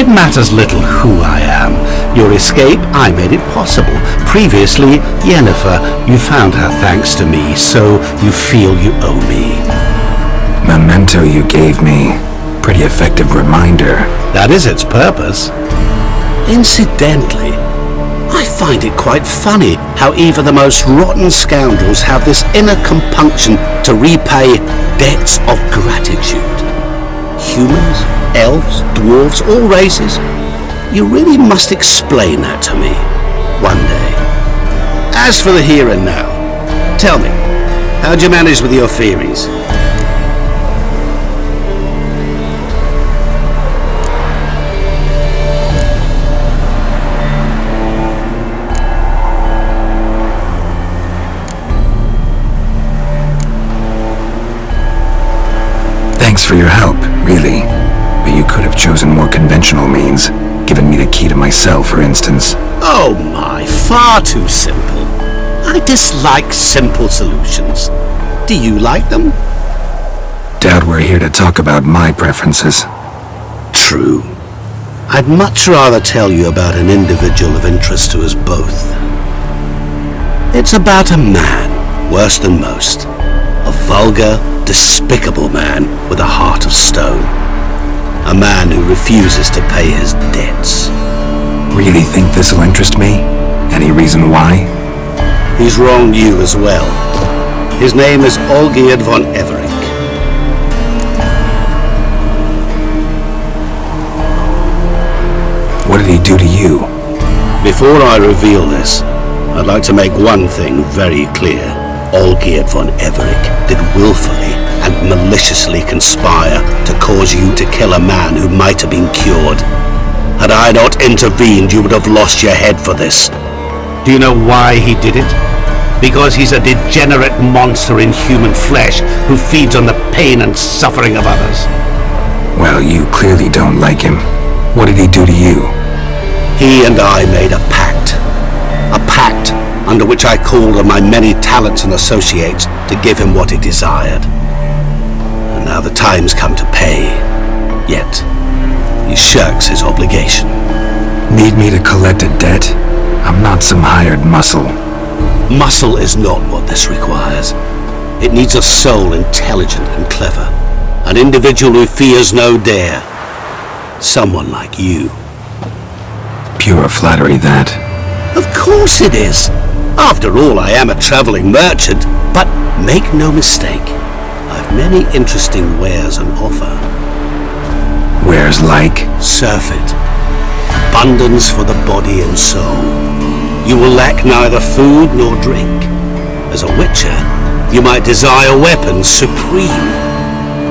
It matters little who I am. Your escape, I made it possible. Previously, Yennefer, you found her thanks to me, so you feel you owe me. Memento you gave me. Pretty effective reminder. That is its purpose. Incidentally, I find it quite funny how even the most rotten scoundrels have this inner compunction to repay debts of gratitude. Humans, elves, dwarves, all races. You really must explain that to me one day. As for the here and now, tell me, how'd you manage with your theories? Thanks for your help, really. But you could have chosen more conventional means. Given me the key to my cell, for instance. Oh my, far too simple. I dislike simple solutions. Do you like them? Doubt we're here to talk about my preferences. True. I'd much rather tell you about an individual of interest to us both. It's about a man, worse than most. A vulgar, despicable man with a heart of stone. A man who refuses to pay his debts. Really think this'll interest me? Any reason why? He's wronged you as well. His name is Olgierd von Everec. What did he do to you? Before I reveal this, I'd like to make one thing very clear. Olgierd von Everec did willfully and maliciously conspire to cause you to kill a man who might have been cured. Had I not intervened, you would have lost your head for this. Do you know why he did it? Because he's a degenerate monster in human flesh who feeds on the pain and suffering of others. Well, you clearly don't like him. What did he do to you? He and I made a pact. A pact under which I called on my many talents and associates to give him what he desired. And now the time's come to pay. Yet, he shirks his obligation. Need me to collect a debt? I'm not some hired muscle. Muscle is not what this requires. It needs a soul intelligent and clever. An individual who fears no dare. Someone like you. Pure flattery, that. Of course it is. After all, I am a traveling merchant. But make no mistake, I've many interesting wares on offer. Wares like? Surfeit. Abundance for the body and soul. You will lack neither food nor drink. As a witcher, you might desire weapons supreme.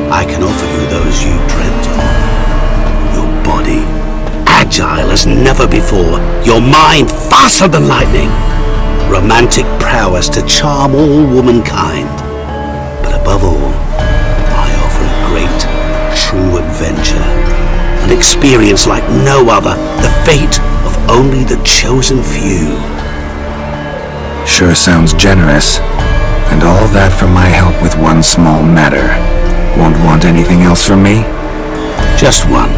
I can offer you those you dreamt of. Your body, agile as never before. Your mind, faster than lightning. Romantic prowess to charm all womankind. But above all, I offer a great, true adventure. An experience like no other. The fate of only the chosen few. Sure sounds generous. And all that for my help with one small matter. Won't want anything else from me? Just one.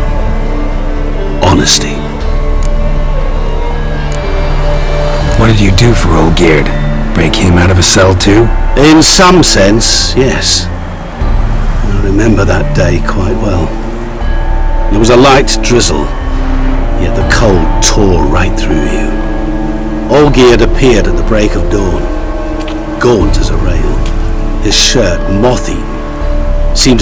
Honesty. What did you do for old Geard? Break him out of a cell too? In some sense, yes. I remember that day quite well. There was a light drizzle, yet the cold tore right through you. Olgierd appeared at the break of dawn, gaunt as a rail, his shirt moth-eaten, seemed to have